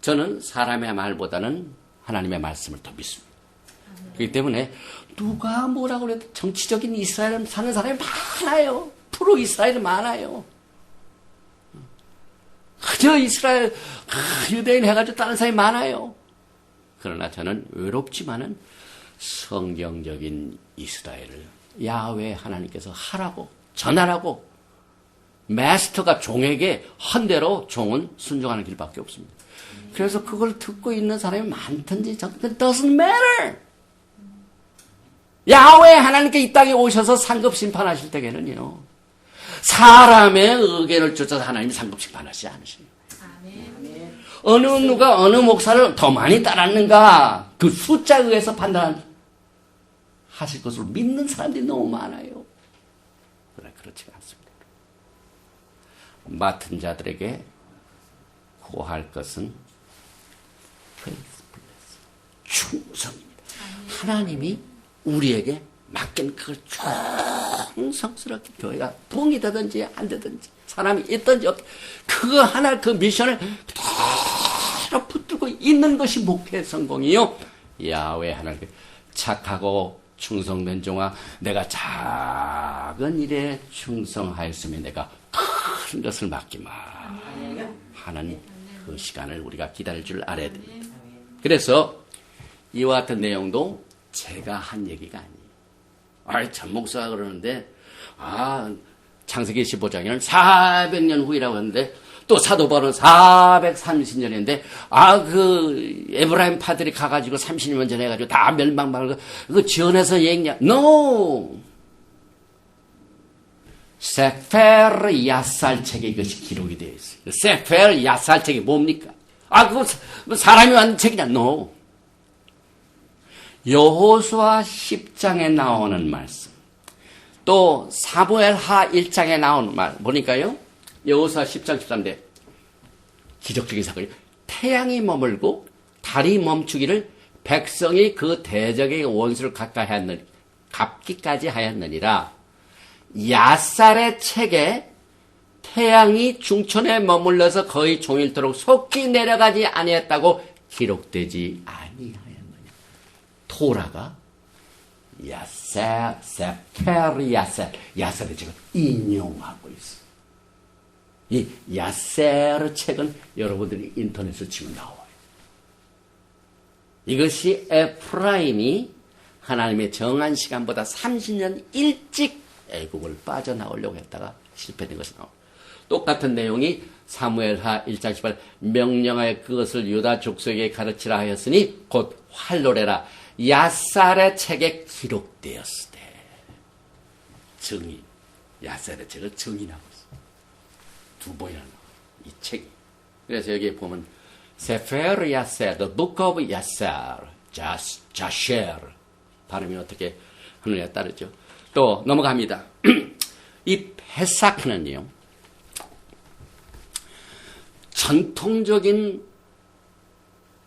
[SPEAKER 1] 저는 사람의 말보다는 하나님의 말씀을 더 믿습니다. 그렇기 때문에 누가 뭐라고 해도 정치적인 이스라엘 사는 사람이 많아요. 프로 이스라엘 많아요. 그저 이스라엘 유대인 해가지고 다른 사람이 많아요. 그러나 저는 외롭지만은 성경적인 이스라엘을 야훼 하나님께서 하라고 전하라고 마스터가 종에게 한 대로 종은 순종하는 길밖에 없습니다. 그래서 그걸 듣고 있는 사람이 많든지 적든지 doesn't matter. 야훼 하나님께 이 땅에 오셔서 상급 심판하실 때에는요, 사람의 의견을 쫓아서 하나님이 상급 심판하시지 않으십니다. 어느 누가 어느 목사를 더 많이 따랐는가 그 숫자에 의해서 판단하실 것으로 믿는 사람들이 너무 많아요. 그러나 그렇지가 않습니다. 맡은 자들에게 구할 것은 충성입니다. 하나님이 우리에게 맡긴 그걸 충성스럽게 교회가 붕이 되든지 안 되든지 사람이 있든지 없든지 그거 하나 그 미션을 그대로 붙들고 있는 것이 목회 성공이요. 야훼 하나님께 착하고 충성된 종아, 내가 작은 일에 충성하였으면 내가 큰 것을 맡기마 하는 그 시간을 우리가 기다릴 줄 알아야 됩니다. 그래서 이와 같은 내용도 제가 한 얘기가 아니에요. 전 목사가 그러는데 창세기 15장에는 400년 후이라고 하는데 또 사도 바울은 430년인데 그 에브라임 파들이 가가지고 30년 전에 해가지고 다 멸망받고 그 지원해서 얘기냐? No. 세페르 야살 책에 이것이 기록이 되어 있어요. 세페르 야살 책이 뭡니까? 그거 사람이 만든 책이냐? No. 여호수아 10장에 나오는 말씀, 또 사무엘하 1장에 나오는 말 보니까요, 여호수아 10장 13대 기적적인 사건이 태양이 머물고 달이 멈추기를 백성이 그 대적의 원수를 갚기까지 하였느니라. 야살의 책에 태양이 중천에 머물러서 거의 종일토록 속히 내려가지 아니했다고 기록되지 아니하였느냐. 토라가 야살의 책을 인용하고 있어. 이 야셀의 책은 여러분들이 인터넷을 치면 나와요. 이것이 에프라임이 하나님의 정한 시간보다 30년 일찍 애국을 빠져나오려고 했다가 실패된 것이 나옵니다. 똑같은 내용이 사무엘하 1장 18 명령하여 그것을 유다 족속에게 가르치라 하였으니 곧 활로래라. 야살의 책에 기록되었을 때 정의, 야살의 책을 정의하고 있어요. 두 번이나 나와요, 이 책이. 그래서 여기에 보면 세페르 야셀, the book of 야셀, 자쉘 발음이 어떻게 하느냐에 따르죠. 또 넘어갑니다. 이 페사크는요, 전통적인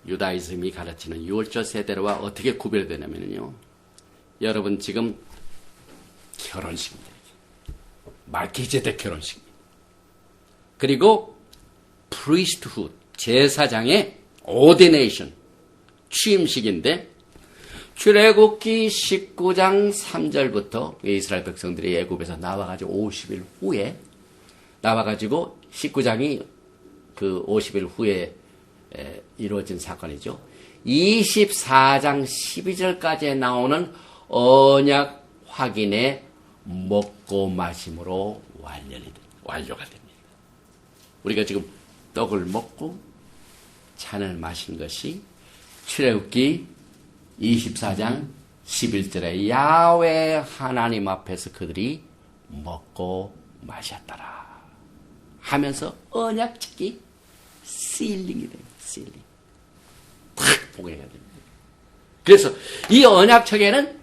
[SPEAKER 1] 유다이즘이 가르치는 유월절 세대와 어떻게 구별되냐면요, 여러분 지금 결혼식입니다. 말기제덱 결혼식입니다. 그리고 priesthood, 제사장의 ordination, 취임식인데 출애굽기 19장 3절부터 이스라엘 백성들이 애굽에서 나와가지고 50일 후에 나와가지고 19장이 그 50일 후에 이루어진 사건이죠. 24장 12절까지 나오는 언약 확인의 먹고 마심으로 완료가 됩니다. 우리가 지금 떡을 먹고 잔을 마신 것이 출애굽기 24장 11절에 야훼 하나님 앞에서 그들이 먹고 마셨더라 하면서 언약책이 실링이 됩니다. 실링. 탁 보게가 됩니다. 그래서 이 언약책에는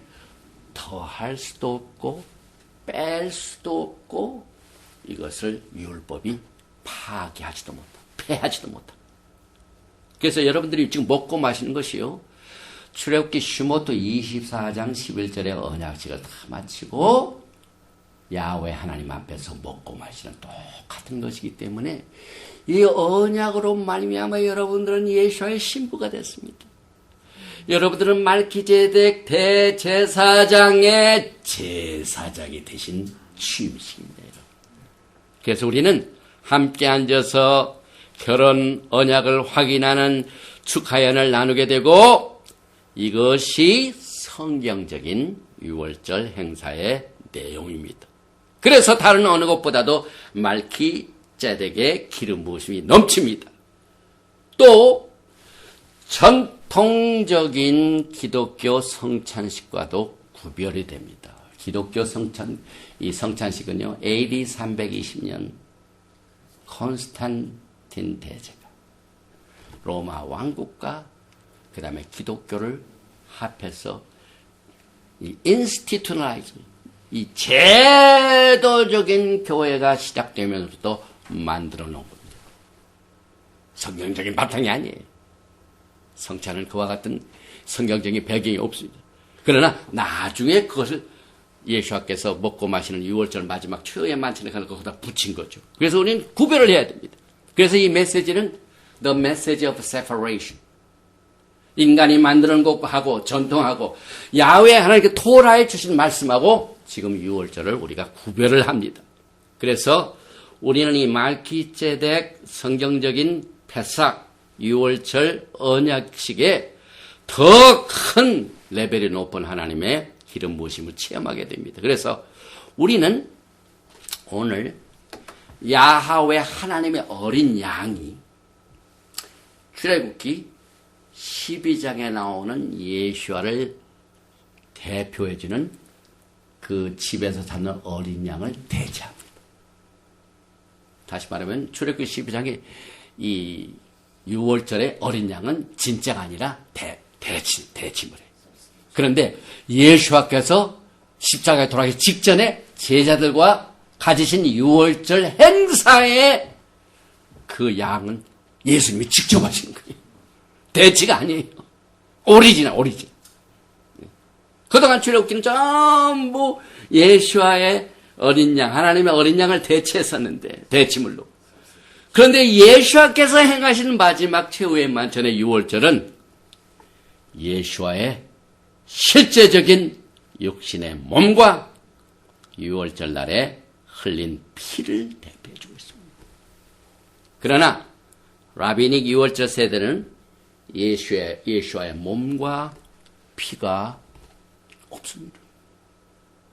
[SPEAKER 1] 더할 수도 없고 뺄 수도 없고 이것을 율법이 파괴하지도 못하고 폐하지도 못하고. 그래서 여러분들이 지금 먹고 마시는 것이요, 출애굽기 슈모토 24장 11절의 언약식을 다 마치고 야훼 하나님 앞에서 먹고 마시는 똑같은 것이기 때문에 이 언약으로 말미암아 여러분들은 예수의 신부가 됐습니다. 여러분들은 말기제덱 대제사장의 제사장이 되신 취임식입니다. 그래서 우리는 함께 앉아서 결혼 언약을 확인하는 축하연을 나누게 되고, 이것이 성경적인 유월절 행사의 내용입니다. 그래서 다른 어느 것보다도 말기제덱의 기름 부으심이 넘칩니다. 또 전통적인 기독교 성찬식과도 구별이 됩니다. 기독교 이 성찬식은요, AD 320년 콘스탄틴 대제가 로마 왕국과 그 다음에 기독교를 합해서 이 인스티튜널라이즈, 이 제도적인 교회가 시작되면서부터 만들어 놓은 겁니다. 성경적인 바탕이 아니에요. 성찬은 그와 같은 성경적인 배경이 없습니다. 그러나 나중에 그것을 예수께서 먹고 마시는 6월절 마지막 최후의 만찬에 가는 것보다 붙인 거죠. 그래서 우리는 구별을 해야 됩니다. 그래서 이 메시지는 The Message of Separation. 인간이 만드는 것하고 전통하고 야훼 하나님께 토라에 주신 말씀하고 지금 6월절을 우리가 구별을 합니다. 그래서 우리는 이 말기제덱 성경적인 패삭 6월절 언약식에 더 큰 레벨이 높은 하나님의 기름 부으심을 체험하게 됩니다. 그래서 우리는 오늘 야하웨 하나님의 어린 양이 출애굽기 12장에 나오는 예수와를 대표해주는 그 집에서 사는 어린 양을 대체합니다. 다시 말하면 출애굽기 12장에 이 6월절의 어린 양은 진짜가 아니라 대침을 해요. 그런데 예수와께서 십자가에 돌아가기 직전에 제자들과 가지신 6월절 행사에 그 양은 예수님이 직접 하신 거예요. 대치가 아니에요. 오리지널. 그동안 출애굽기는 전부 예수와의 어린 양, 하나님의 어린 양을 대체했었는데, 대치물로. 그런데 예수와께서 행하시는 마지막 최후의 만찬의 6월절은 예수와의 실제적인 육신의 몸과 6월절 날에 흘린 피를 대표해주고 있습니다. 그러나 라비닉 6월절 세대는 예수와의 몸과 피가 없습니다.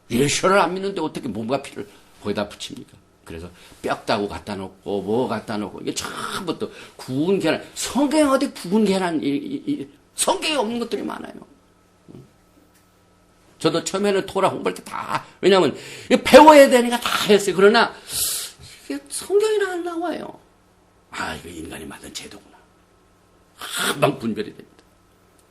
[SPEAKER 1] 예수를 안 믿는데 어떻게 몸과 피를 거기다 붙입니까? 그래서 뼈 따고 갖다 놓고 뭐 갖다 놓고 이게 처음부터 구운 계란, 성경에 어디 구운 계란, 성경에 없는 것들이 많아요. 저도 처음에는 토라 공부할 때 다, 왜냐하면 배워야 되니까 다 했어요. 그러나 이게 성경에는 안 나와요. 아, 이거 인간이 만든 제도구나. 금방 분별이 됩니다.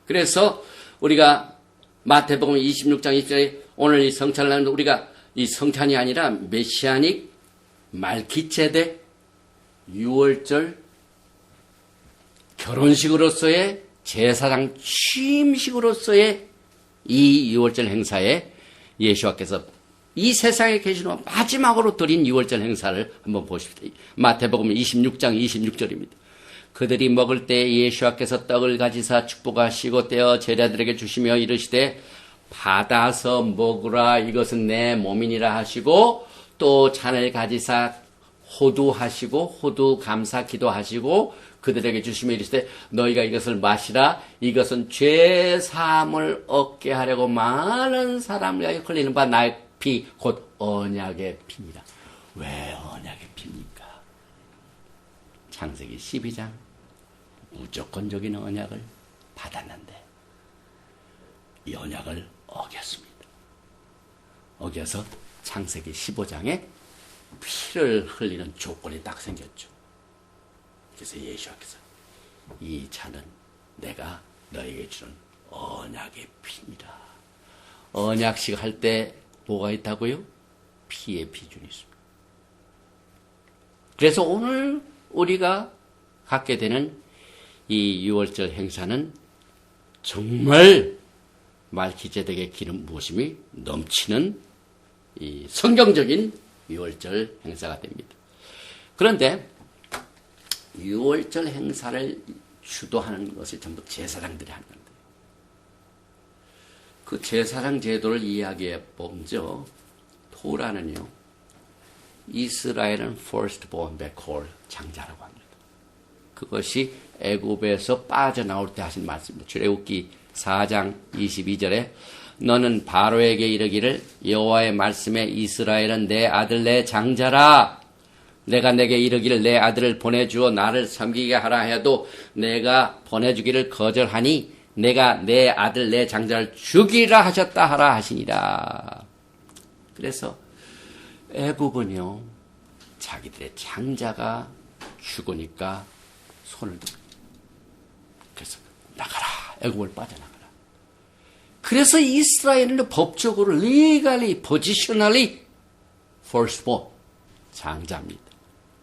[SPEAKER 1] 그래서 우리가 마태복음 26장 20절에 오늘 이 성찬을 하는데 우리가 이 성찬이 아니라 메시아닉 말기제덱 6월절 결혼식으로서의 제사장 취임식으로서의 이 6월절 행사에 예수와께서 이 세상에 계신 후 마지막으로 드린 6월절 행사를 한번 보십시오. 마태복음 26장 26절입니다. 그들이 먹을 때 예수와께서 떡을 가지사 축복하시고 떼어 제자들에게 주시며 이르시되 받아서 먹으라, 이것은 내 몸이니라 하시고, 또 잔을 가지사 호두하시고 호두 감사 기도하시고 그들에게 주시며 이르시되 너희가 이것을 마시라, 이것은 죄 사함을 얻게 하려고 많은 사람을 위하여 흘리는 바 나의 피 곧 언약의 피니라. 왜 언약의 피입니까? 창세기 12장 무조건적인 언약을 받았는데 이 언약을 어겼습니다. 어겨서 창세기 15장에 피를 흘리는 조건이 딱 생겼죠. 그래서 예수께서 이 잔은 내가 너에게 주는 언약의 피입니다. 언약식 할 때 뭐가 있다고요? 피의 비준이 있습니다. 그래서 오늘 우리가 갖게 되는 이 6월절 행사는 정말 말기제덱의 기름 부으심이 넘치는 이 성경적인 6월절 행사가 됩니다. 그런데 6월절 행사를 주도하는 것을 전부 제사장들이 하는 건데 그 제사장 제도를 이야기해 보죠. 토라는요, 이스라엘은 firstborn 백홀 장자라고 합니다. 그것이 애굽에서 빠져나올 때 하신 말씀입니다. 출애굽기 4장 22절에 너는 바로에게 이르기를 여호와의 말씀에 이스라엘은 내 아들 내 장자라. 내가 내게 이르기를 내 아들을 보내주어 나를 섬기게 하라 해도 내가 보내주기를 거절하니 내가 내 아들 내 장자를 죽이라 하셨다 하라 하시니라. 그래서 애굽은요, 자기들의 장자가 죽으니까 손을 듭니다. 그래서 나가라, 애굽을 빠져나가라. 그래서 이스라엘은 법적으로 legally, positionally firstborn 장자입니다.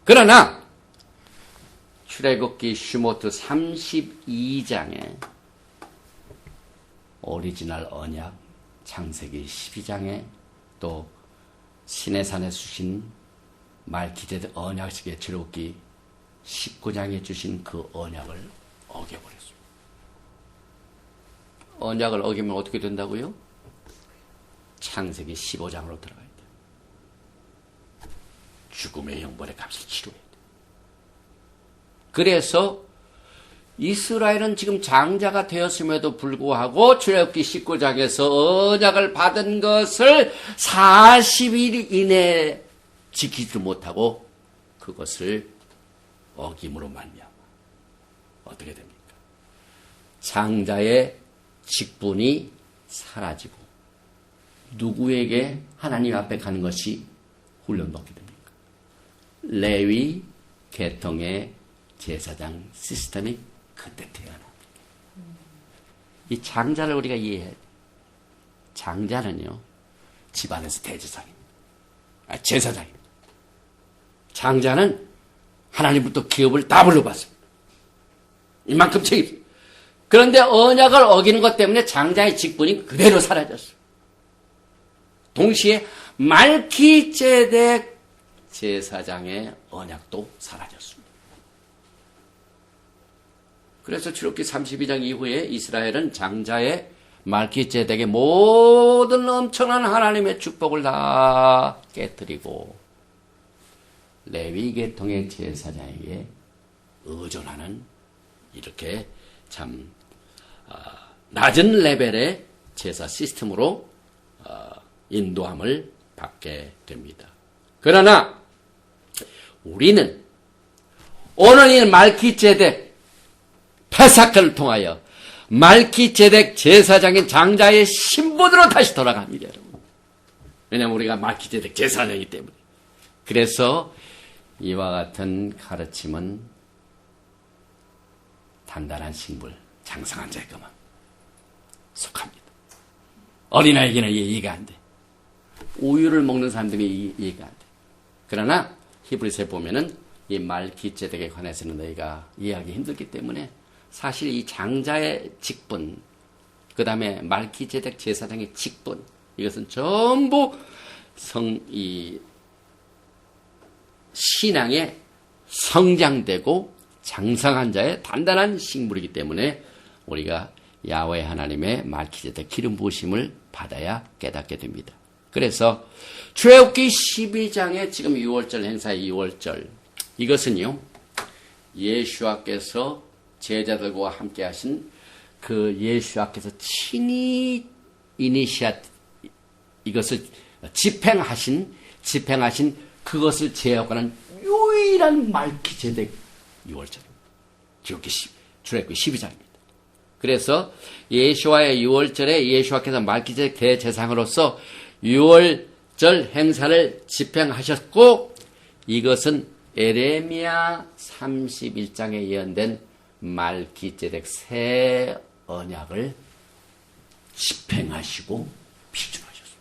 [SPEAKER 1] 그러나 출애굽기 슈모트 32장에 오리지널 언약, 창세기 12장에 또 시내산에 주신 말기제덱 언약식의 출애굽기 19장에 주신 그 언약을 어겨버렸습니다. 언약을 어기면 어떻게 된다고요? 창세기 15장으로 들어가야 돼. 죽음의 형벌의 값을 치러야 돼. 그래서 이스라엘은 지금 장자가 되었음에도 불구하고 출애굽기 19장에서 언약을 받은 것을 40일 이내에 지키지 못하고 그것을 어김으로 말미암아 어떻게 됩니까? 장자의 직분이 사라지고 누구에게 하나님 앞에 가는 것이 훈련받게 됩니까? 레위 계통의 제사장 시스템이 그때 태어납니다. 이 장자를 우리가 이해해야 돼요. 장자는요, 집안에서 대제사장입니다. 제사장입니다. 장자는 하나님부터 기업을 다 불러받습니다. 이만큼 책임. 그런데 언약을 어기는 것 때문에 장자의 직분이 그대로 사라졌어요. 동시에 말키제덱 제사장의 언약도 사라졌습니다. 그래서 출애굽기 32장 이후에 이스라엘은 장자의 말키제덱의 모든 엄청난 하나님의 축복을 다 깨뜨리고 레위 계통의 제사장에게 의존하는 이렇게 참 낮은 레벨의 제사 시스템으로 인도함을 받게 됩니다. 그러나 우리는 오늘 이 말키제덱 페사크를 통하여 말키제덱 제사장인 장자의 신분으로 다시 돌아갑니다, 여러분. 왜냐하면 우리가 말키제덱 제사장이기 때문에. 그래서 이와 같은 가르침은 단단한 식물, 장성한 자에게만 속합니다. 어린아이에게는 이해가 안 돼. 우유를 먹는 사람들이 이해가 안 돼. 그러나 히브리서에 보면은 이 말키제덱에 관해서는 너희가 이해하기 힘들기 때문에 사실 이 장자의 직분, 그 다음에 말키제덱 제사장의 직분, 이것은 전부 이 신앙에 성장되고 장성한 자의 단단한 식물이기 때문에 우리가 야훼 하나님의 말키제덱 기름 부으심을 받아야 깨닫게 됩니다. 그래서 출애굽기 12장의 지금 6월절 행사의 6월절, 이것은요, 예수와께서 제자들과 함께 하신 그 예수와께서 친히 이것을 집행하신 그것을 제어하는 유일한 말키제덱 6월절. 출애굽기 12장입니다. 그래서 예수와의 6월절에 예수와께서 말키제덱 대제사장으로서 6월절 행사를 집행하셨고, 이것은 에레미야 31장에 예언된 말키제덱 새 언약을 집행하시고 비준하셨습니다.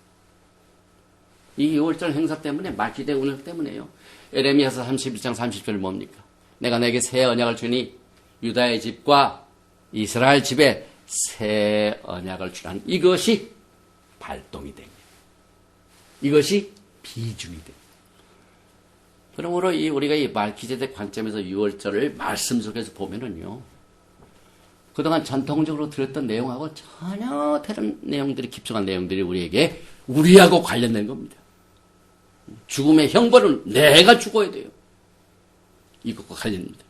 [SPEAKER 1] 이 6월절 행사 때문에, 말키제덱 언약 때문에요. 에레미야서 31장 30절은 뭡니까? 내가 내게 새 언약을 주니 유다의 집과 이스라엘 집에 새 언약을 주라는 이것이 발동이 됩니다. 이것이 비중이 됩니다. 그러므로 우리가 이 말키제덱 관점에서 6월절을 말씀 속에서 보면은요, 그동안 전통적으로 들었던 내용하고 전혀 다른 내용들이, 깊숙한 내용들이 우리하고 관련된 겁니다. 죽음의 형벌은 내가 죽어야 돼요. 이것과 관련입니다.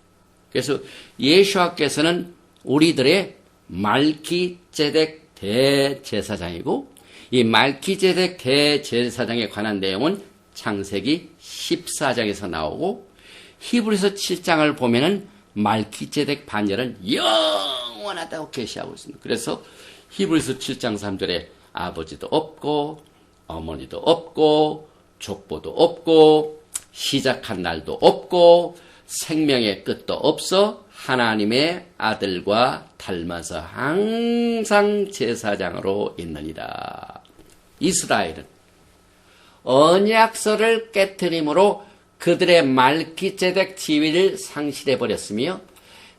[SPEAKER 1] 그래서 예수와께서는 우리들의 말기제덱 대제사장이고, 이 말기제덱 대제사장에 관한 내용은 창세기 14장에서 나오고, 히브리서 7장을 보면은 말기제덱 반열은 영원하다고 계시하고 있습니다. 그래서 히브리서 7장 3절에 아버지도 없고 어머니도 없고 족보도 없고 시작한 날도 없고 생명의 끝도 없어 하나님의 아들과 닮아서 항상 제사장으로 있느니라. 이스라엘은 언약서를 깨트림으로 그들의 말기제덱 지위를 상실해버렸으며,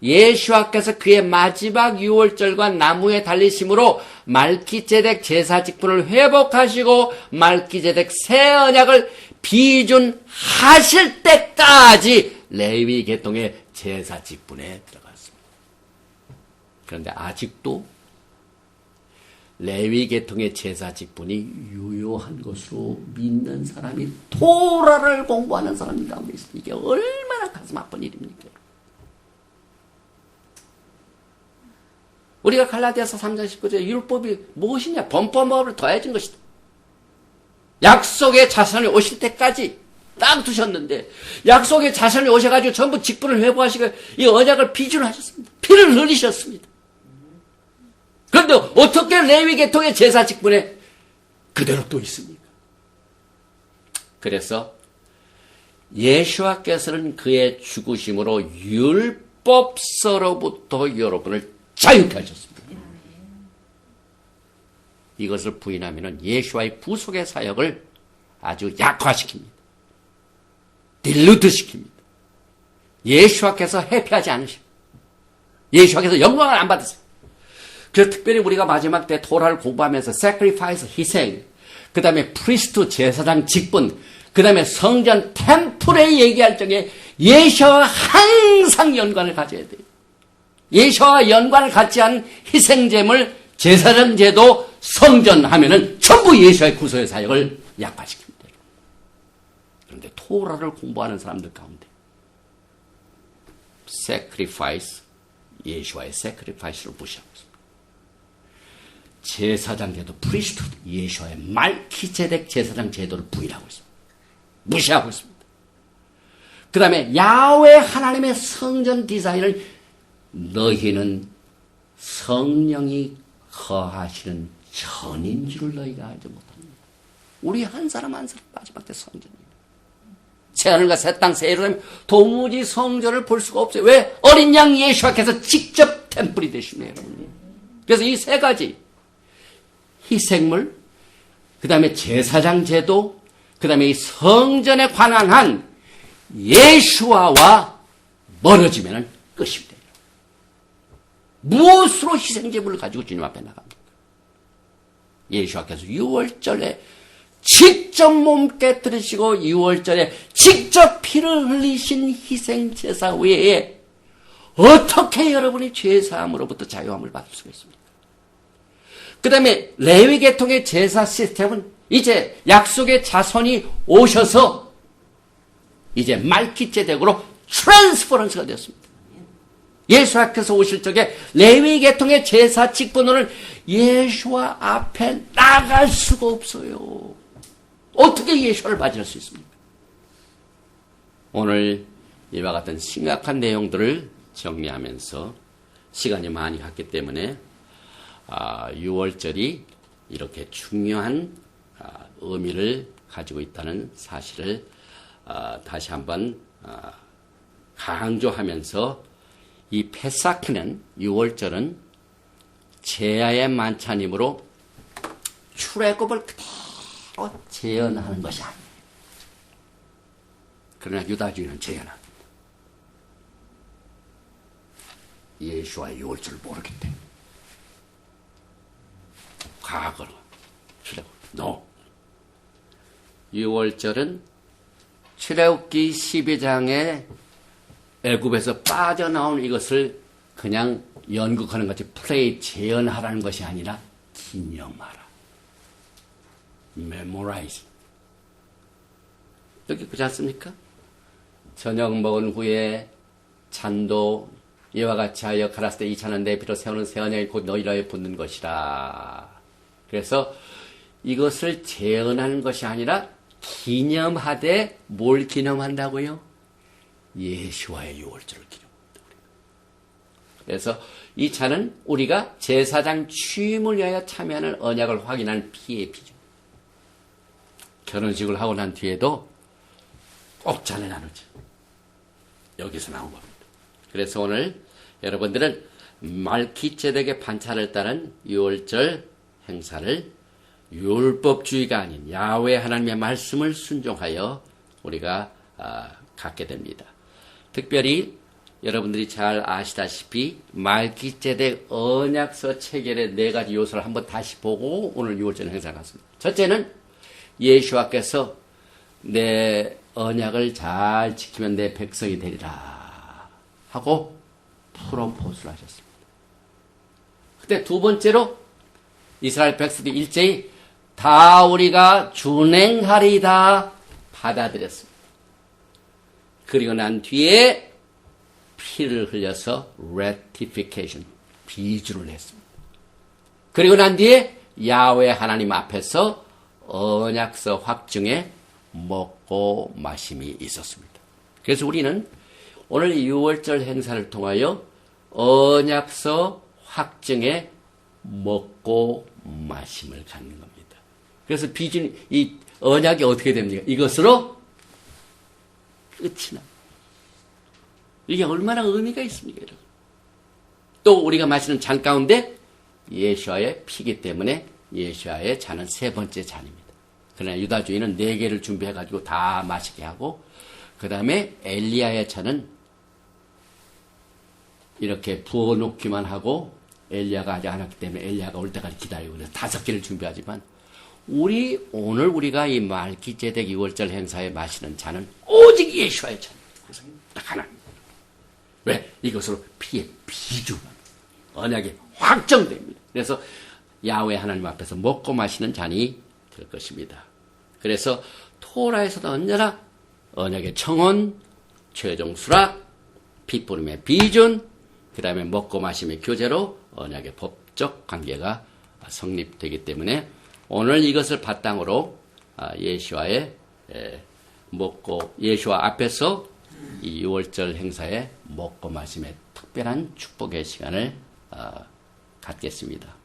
[SPEAKER 1] 예수와께서 그의 마지막 유월절과 나무에 달리심으로 말기제덱 제사 직분을 회복하시고 말기제덱 새 언약을 비준하실 때까지 레위 계통의 제사 직분에 들어갔습니다. 그런데 아직도 레위 계통의 제사 직분이 유효한 것으로 믿는 사람이 토라를 공부하는 사람이 가운데 있습니다. 이게 얼마나 가슴 아픈 일입니까? 우리가 갈라디아서 3장 19절에 율법이 무엇이냐? 범법을 더해진 것이다. 약속의 자손이 오실 때까지 딱 두셨는데, 약속의 자손이 오셔가지고 전부 직분을 회복하시고 이 언약을 비준하셨습니다. 피를 흘리셨습니다. 그런데 어떻게 레위 계통의 제사 직분에 그대로 또 있습니까? 그래서 예수와께서는 그의 죽으심으로 율법서로부터 여러분을 자유케 하셨습니다. 이것을 부인하면 예수와의 부속의 사역을 아주 약화시킵니다. 딜루트시킵니다. 예수와께서 회피하지 않으십니다. 예수와께서 영광을 안 받으세요. 그래서 특별히 우리가 마지막 때 토라를 공부하면서 sacrifice, 희생, 그 다음에 프리스트, 제사장 직분, 그 다음에 성전 템플에 얘기할 적에 예수와 항상 연관을 가져야 돼요. 예수와 연관을 갖지 않은 희생제물, 제사장 제도, 성전 하면은 전부 예수의 구속의 사역을 약화시킵니다. 그런데 토라를 공부하는 사람들 가운데 sacrifice, 예수와의 sacrifice를 무시하고 있습니다. 제사장 제도, 프리스트, 예수와의 말기제덱 제사장 제도를 부인하고 있습니다. 무시하고 있습니다. 그 다음에 야훼 하나님의 성전 디자인을 너희는 성령이 거하시는 전인 줄을 너희가 알지 못합니다. 우리 한 사람 한 사람 마지막 때 성전입니다. 새하늘과 새 땅, 새 예루살렘, 도무지 성전을 볼 수가 없어요. 왜? 어린 양 예수와께서 직접 템플이 되시네요, 여러분. 그래서 이 세 가지, 희생물, 그 다음에 제사장 제도, 그 다음에 이 성전에 관한 한 예수와와 멀어지면 끝입니다. 무엇으로 희생제물을 가지고 주님 앞에 나갑니까? 예수와께서 6월절에 직접 몸 깨뜨리시고 6월절에 직접 피를 흘리신 희생제사 외에 어떻게 여러분이 죄사함으로부터 자유함을 받을 수가 있습니까? 그 다음에 레위 계통의 제사 시스템은 이제 약속의 자손이 오셔서 이제 말기제덱으로 트랜스퍼런스가 되었습니다. 예수와께서 오실 적에 레위 계통의 제사 직분으로는 예수와 앞에 나갈 수가 없어요. 어떻게 예수를 맞이할 수 있습니까? 오늘 이와 같은 심각한 내용들을 정리하면서 시간이 많이 갔기 때문에 6월절이 이렇게 중요한 의미를 가지고 있다는 사실을 다시 한번 강조하면서 이 페사크는 6월절은 제야의 만찬이므로 출애굽을 그대로 재현하는 것이 아니에요. 그러나 유다주의는 재현합니다. 예수와의 6월절을 모르기 때문에 과거로 출애굽. No. 6월절은 출애굽기 12장에 애굽에서 빠져나온 이것을 그냥 연극하는 것이 플레이 재현하라는 것이 아니라 기념하라. memorize. 여기 그렇지 않습니까? 저녁 먹은 후에 잔도 이와 같이 하여 가라사대 이 잔은 내 피로 세우는 새 언약이 곧 너희라에 붙는 것이라. 그래서 이것을 재현하는 것이 아니라 기념하되 뭘 기념한다고요? 예수와의 유월절을 기념한다. 그래서 이 잔은 우리가 제사장 취임을 위하여 참여하는 언약을 확인하는 피의 피죠. 결혼식을 하고 난 뒤에도 꼭 잔을 나누죠. 여기서 나온 겁니다. 그래서 오늘 여러분들은 말기ጼ덱의 반차를 따른 유월절 행사를 율법주의가 아닌 야훼 하나님의 말씀을 순종하여 우리가 갖게 됩니다. 특별히 여러분들이 잘 아시다시피 말기ጼ덱 언약서 체결의 4가지 요소를 한번 다시 보고 오늘 유월절 행사를 갖습니다. 첫째는 예수와께서 내 언약을 잘 지키면 내 백성이 되리라 하고 프로포즈를 하셨습니다. 그때 두 번째로 이스라엘 백성들이 일제히 다 우리가 준행하리다 받아들였습니다. 그리고 난 뒤에 피를 흘려서 ratification, 비주를 했습니다. 그리고 난 뒤에 야훼 하나님 앞에서 언약서 확증에 먹고 마심이 있었습니다. 그래서 우리는 오늘 유월절 행사를 통하여 언약서 확증에 먹고 마심을 갖는 겁니다. 그래서 이 언약이 어떻게 됩니까? 이것으로 끝이 납니다. 이게 얼마나 의미가 있습니까, 여러분? 또 우리가 마시는 잔 가운데 예수와의 피기 때문에 예수와의 잔은 3번째 잔입니다. 그러나 유다주의는 4개를 준비해가지고 다 마시게 하고, 그 다음에 엘리야의 잔은 이렇게 부어놓기만 하고, 엘리야가 아직 안 왔기 때문에 엘리야가 올 때까지 기다리고, 그래서 5개를 준비하지만, 오늘 우리가 이 말기ጼ덱 유월절 행사에 마시는 잔은 오직 예수와의 잔입니다. 그래서 딱 하나입니다. 왜? 이것으로 피의 비주가 언약이 확정됩니다. 그래서 야훼 하나님 앞에서 먹고 마시는 잔이 될 것입니다. 그래서 토라에서도 언제나 언약의 청혼, 최종 수락, 피뿌림의 비준, 그 다음에 먹고 마심의 교제로 언약의 법적 관계가 성립되기 때문에 오늘 이것을 바탕으로 예수와의 예수와 앞에서 이 유월절 행사에 먹고 마심의 특별한 축복의 시간을 갖겠습니다.